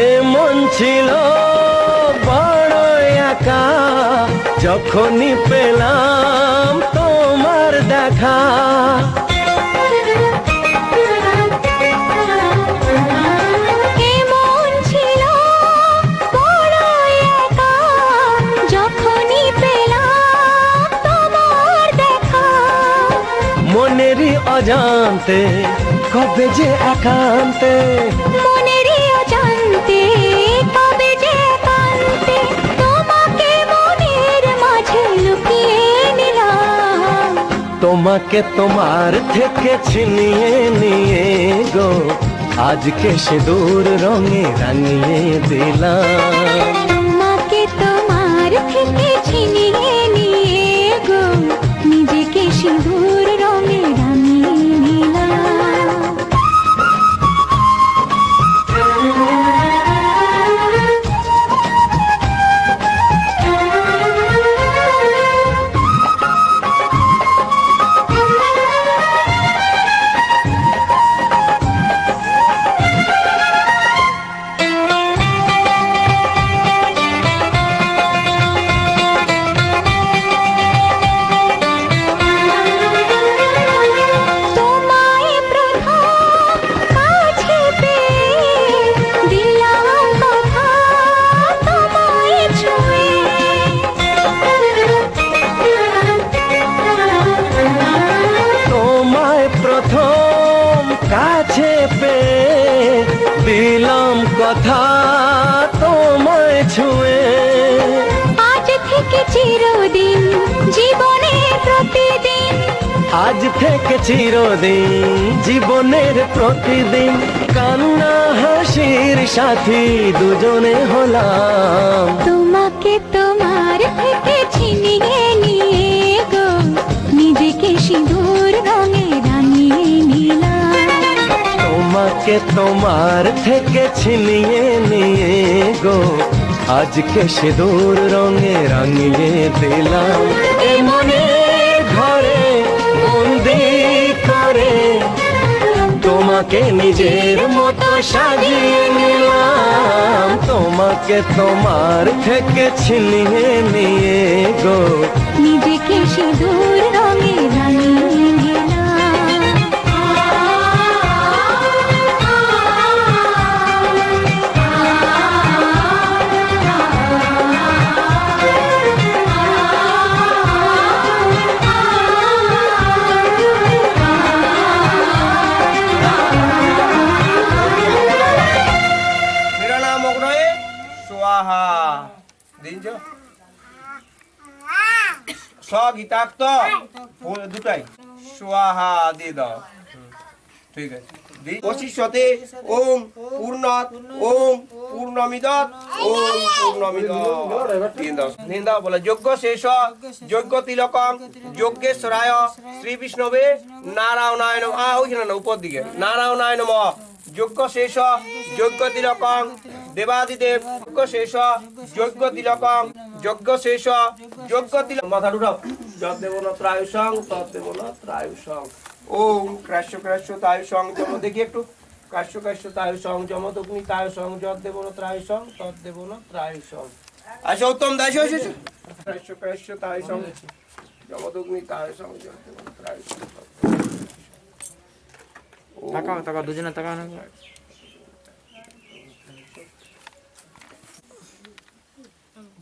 এ মন ছিল বড় একা যখনই পেলাম তোমার দেখা। এমন ছিল বড় একা যখনই পেলাম তোমার দেখা। মনেরই অজান্তে কবে যে একান্তে মনেরই অজান্তে কবে যে একান্তে তোমাকে মনের মাঝে লুকিয়ে নিলাম। তোমাকে তোমার থেকে ছিনিয়ে নিয়ে গো আজকে সিঁদুর রঙে রাঙিয়ে দিলাম। তোমাকে তোমার থেকে ছিনিয়ে নিয়ে গো নিজেকে সিঁদুর রঙে রাঙিয়ে নিলাম। তোমায় প্রথম কাছে পেয়ে দিলাম কথা তোমায় ছুঁয়ে। তোমায় প্রথম কাছে পেয়ে দিলাম কথা তোমায় ছুঁয়ে। আজ থেকে চিরদিন জীবনের প্রতিদিন আজ থেকে চিরদিন জীবনের প্রতিদিন কান্না হাসির সাথী দুজনে হলাম। তোমাকে তোমার থেকে ছিনিয়ে নিয়ে গো নিজেকে সিঁদুর রঙে রাঙিয়ে নিলাম। তোমাকে তোমার থেকে ছিনিয়ে নিয়ে গো আজকে সিঁদুর রঙে রাঙিয়ে দিলাম। এ মনের ঘরে বন্দি করে তোমাকে নিজের মতো সাজিয়ে নিলাম। তোমাকে তোমার থেকে ছিনিয়ে নিয়ে গো নিজেকে সিঁদুর রঙে রাঙিয়ে নিলাম। मेरा नाम अग्रहे स्वाहा দিনছ স্বগীতাক্ত দুটাই स्वाहा দিয়ে দাও। ঠিক আছে। অশিষ্যতে ওম পূর্ণাৎ ওম পূর্ণমিদৎ ওম পূর্ণমিদৎ তিন দাও বলে যজ্ঞ শেষ যজ্ঞ তিলকম যজ্ঞেশ্বরায় শ্রী বিষ্ণবে নারায়ণায় নমঃ। ওইখানে না উপর দিকে নারায়ণায় নমঃ। যজ্ঞ শেষ যজ্ঞ তিলকম দেবাদিদেব যজ্ঞ শেষ যজ্ঞ তিলকং যজ্ঞ শেষ যজ্ঞ তিলক মাথা উঠাও যদ্দেবনত্রায়ুষং তদ্দেবনত্রায়ুষং ওম ক্রাশ্য ক্রাশ্য তায়ুষং যম দেখি একটু কাশ্য কাশ্য তায়ুষং যমদগ্নি তায়ুষং যদ্দেবনত্রায়ুষং তদ্দেবনত্রায়ুষং আচ্ছা উত্তম দাস হয়েছে ক্রাশ্য ক্রাশ্য তায়ুষং যমদগ্নি তায়ুষং যদ্দেবনত্রায়ুষং তাকাও তাকাও দুজনে তাকাও না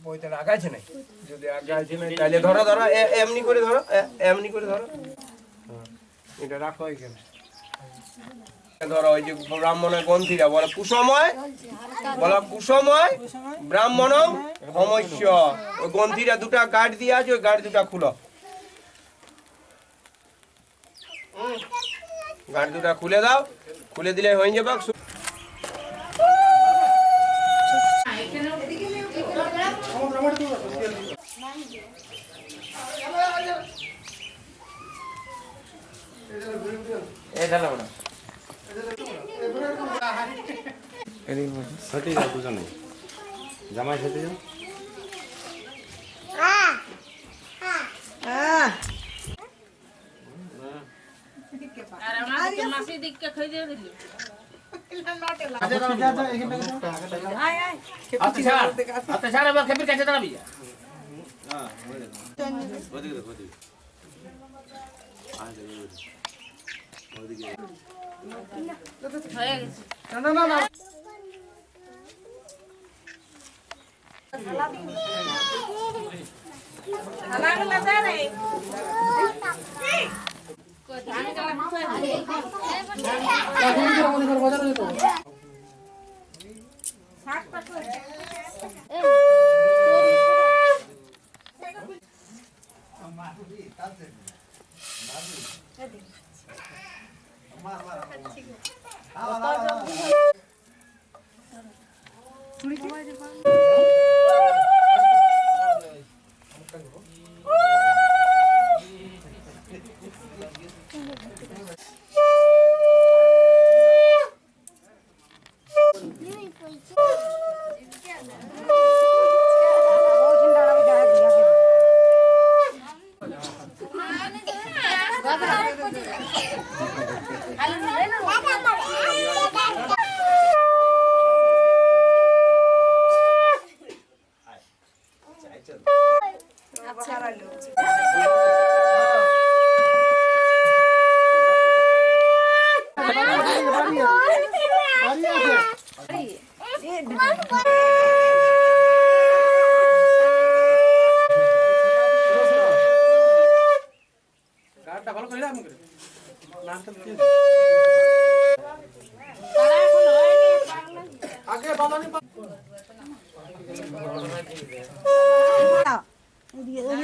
বইটা আগাইছে নাই যদি আগাইছে নাই তাহলে ধরো ধরো এমনি করে ধরো এমনি করে ধরো এটা রাখো এখানে ধরো ওই যে ব্রাহ্মণের গ্রন্থিরা বলে কুসময় ব্রাহ্মণং সমস্য ওই গ্রন্থিরা দুটা গাঁট দিয়ে আছে ওই গাঁট দুটা খুলো গাঁট দুটা খুলে দাও খুলে দিলে হয়ে যাবে দুজনে জামাই খেতে যাও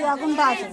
আগুনটা আছে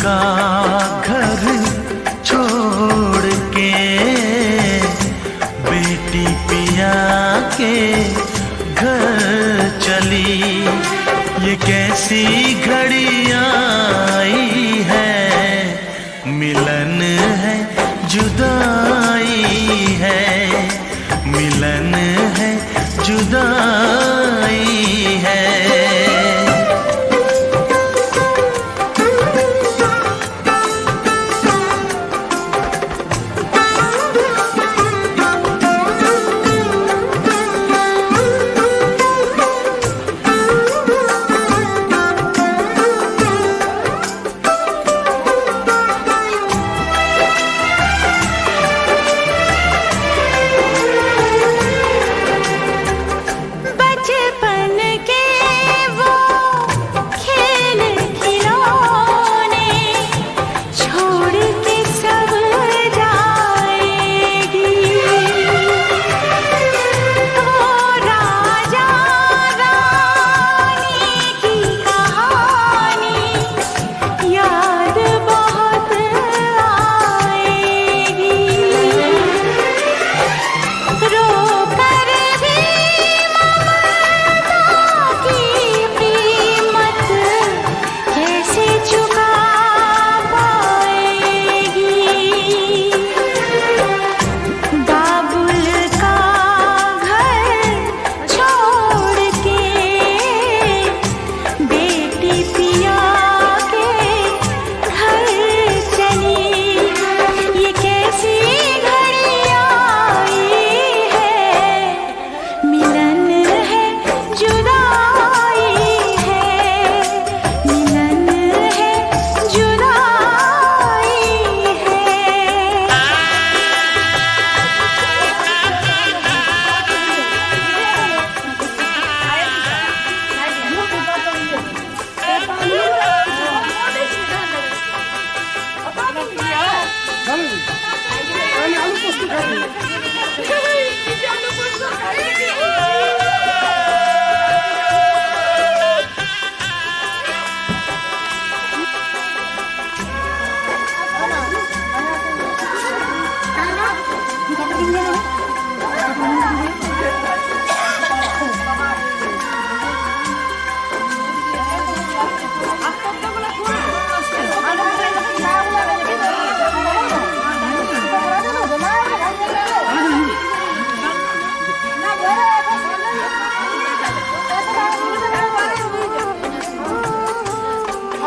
का घर छोड़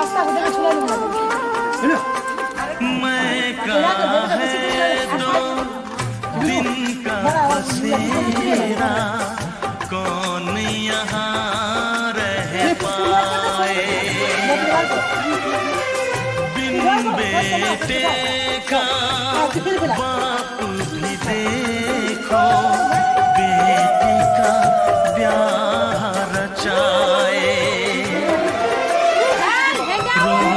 রাস্তা ওদের ছুড়ে নিয়ে मैं कहाँ है दो दिन का बसेरा कौन यहाँ रह पाए बिन बेटे का बाप भी देखो बेटी का ब्याह रचाए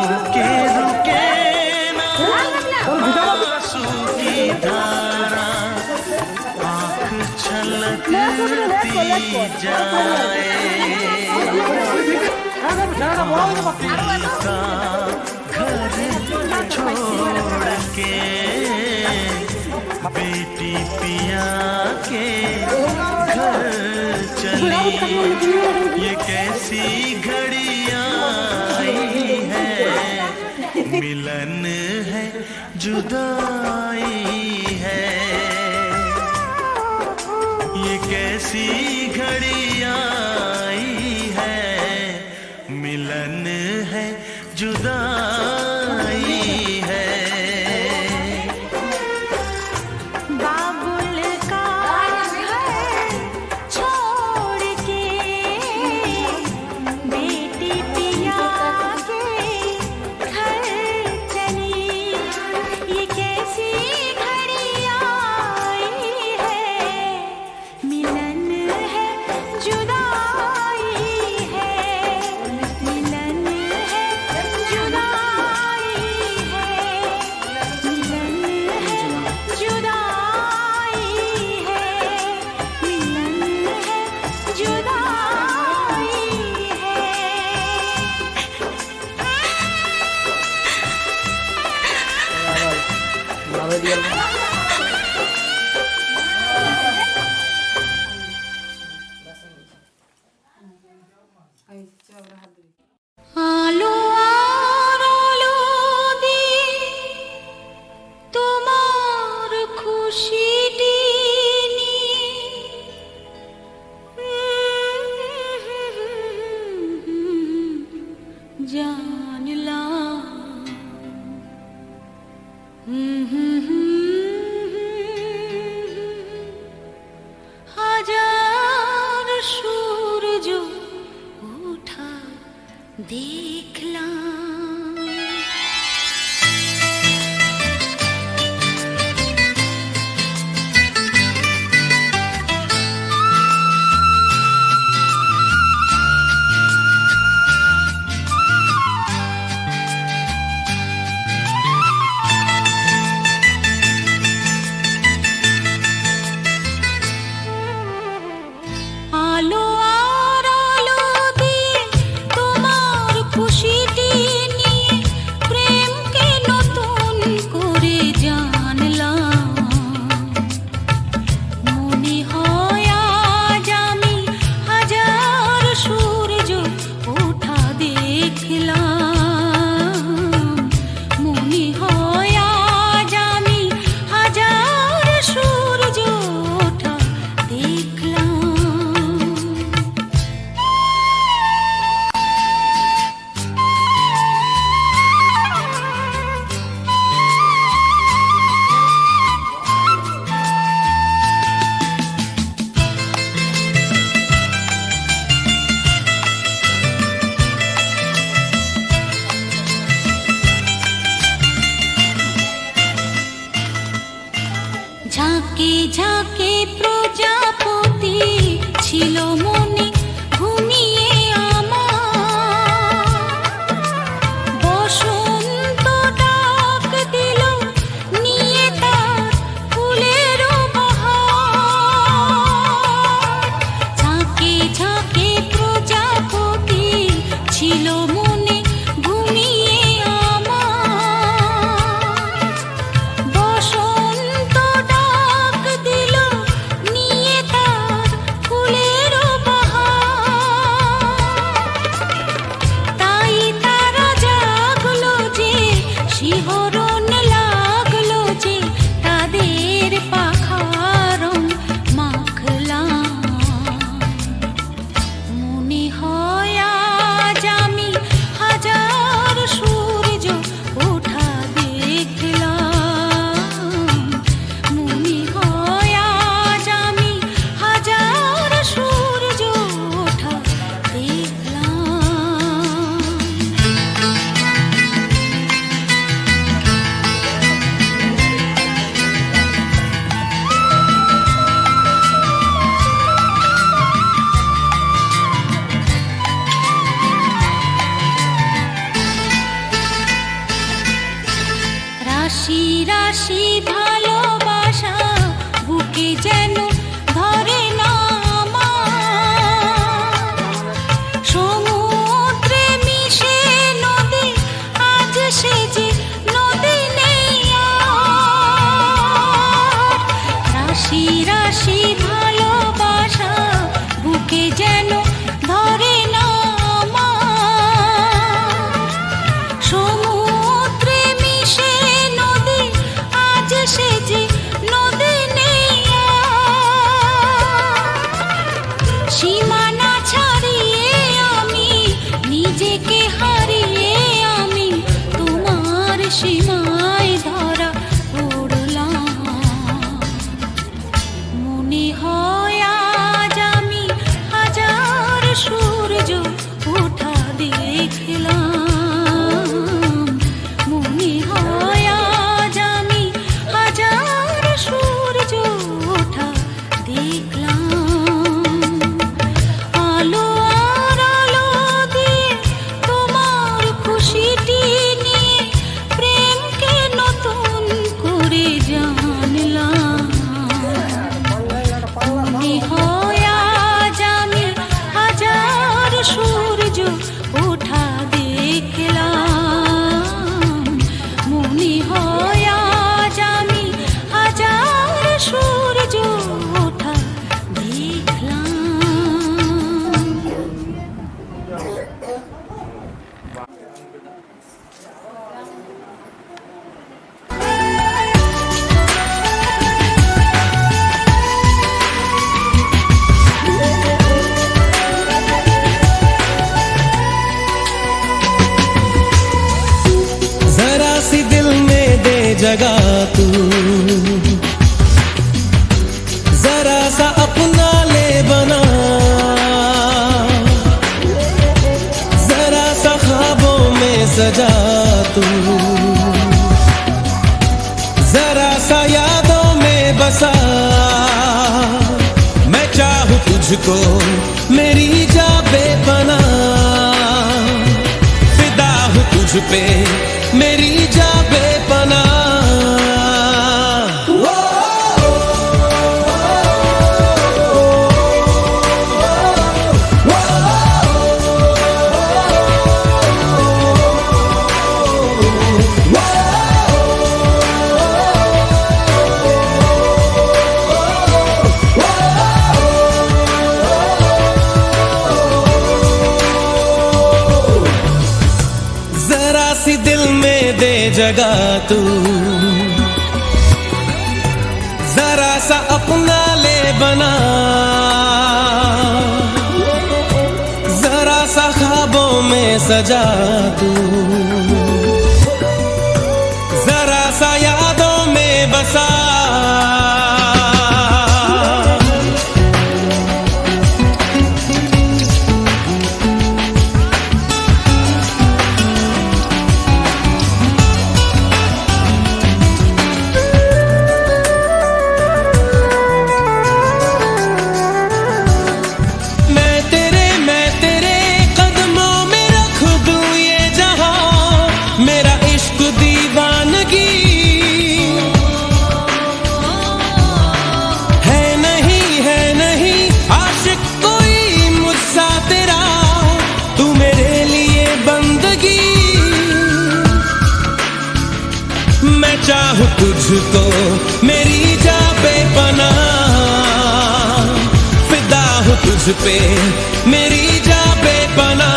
रुके रुके ना आंसू की धारा आँख छलकती जाए दिल का घर छोड़ के बेटी पिया के घर चली ये कैसी घड़ियाँ आई है मिलन है जुदाई है ये कैसी घड़ियाँ आई है मिलन है जुदाई है बाबुल का घर छोड़ के बेटी पिया के घर चली ये कैसी घड़ियाँ आई है मिलन है जुदाई है मिलन है जुदाई রাশি ভালোবাসা বুকে যেন ধরে না আমার। সমুদ্রে মিশে নদী আজ সে যে নদী নেই আর। রাশি রাশি ভালোবাসা বুকে যেন ধরে না আমার। সমুদ্রে মিশে নদী আজ সে যে নদী নেই আর। সীমানা ছাড়িয়ে আমি নিজেকে হারিয়ে আমি তোমার সীমায় ধরা পড়লাম। মনে হয় আজ আমি হাজার সূর্য ওঠা দেখলাম। মনে হয় আজ আমি হাজার সূর্য ওঠা দেখলাম। আলো আর আলো দিয়ে তোমার খুশিটি নিয়ে প্রেমকে নতুন করে জানলাম। মনে হয় আজ আমি হাজার সূর্য ওঠা দেখলাম। মনে হয় আজ আমি হাজার সূর্য ওঠা দেখলাম। जरा सी दिल में दे जगह तू, जरा सा अपना ले बना, जरा सा ख्वाबों में सजा तू, जरा सा यादों में बसा। मैं चाहूं तुझको मेरी जा बेपना, फिदा हूं तुझ पे मेरी जा बेपना। जरा सी दिल में दे जगह तू, जरा सा अपना ले बना, जरा सा ख्वाबों में सजा तू, जरा सा यादों में बसा। मैं तेरे कदमों में रख दूं ये जहां, मेरा इश्क दीवानगी है नहीं आशिक कोई मुझसा तेरा, तू मेरे लिए बंदगी। मैं चाहूं तुझको मेरी जा बेपना, फिदा हूं तुझ पे मेरी जा बेपना।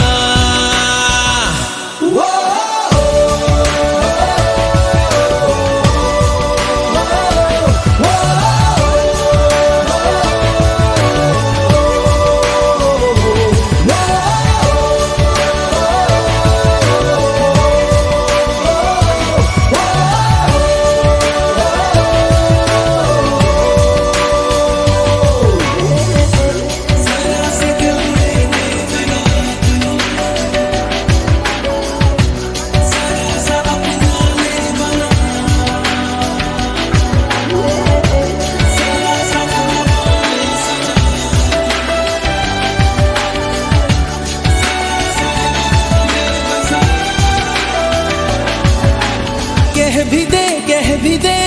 कह भी दे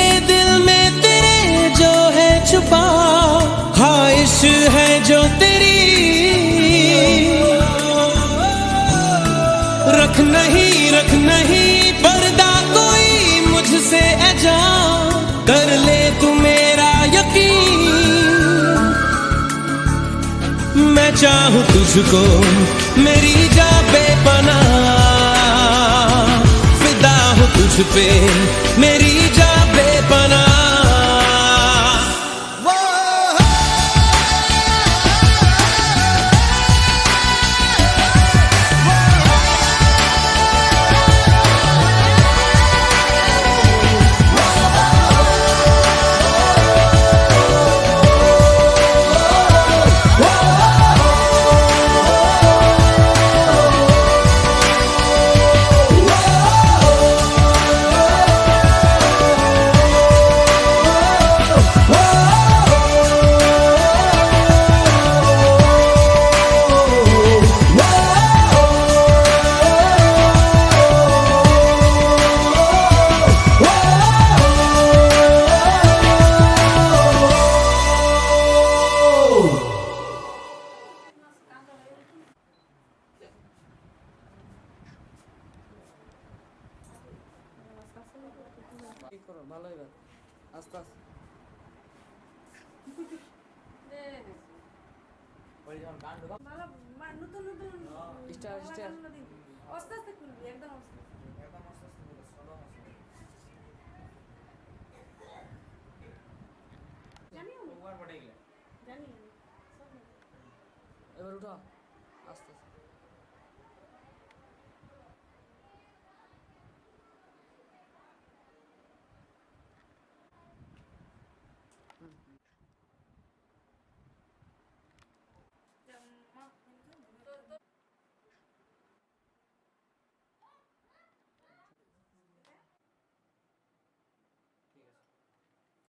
ख्वाहिश है जो तेरी, रख नहीं पर्दा कोई मुझसे ऐजा, कर ले तू मेरा यकीन। मैं चाहूं तुझको मेरी जा बेपनाह, फिदा हूं तुझ पे मेरी जा बेपनाह। ভালোই আস্তে আস্তে আস্তে আস্তে খুলবি একদম এবার উঠা।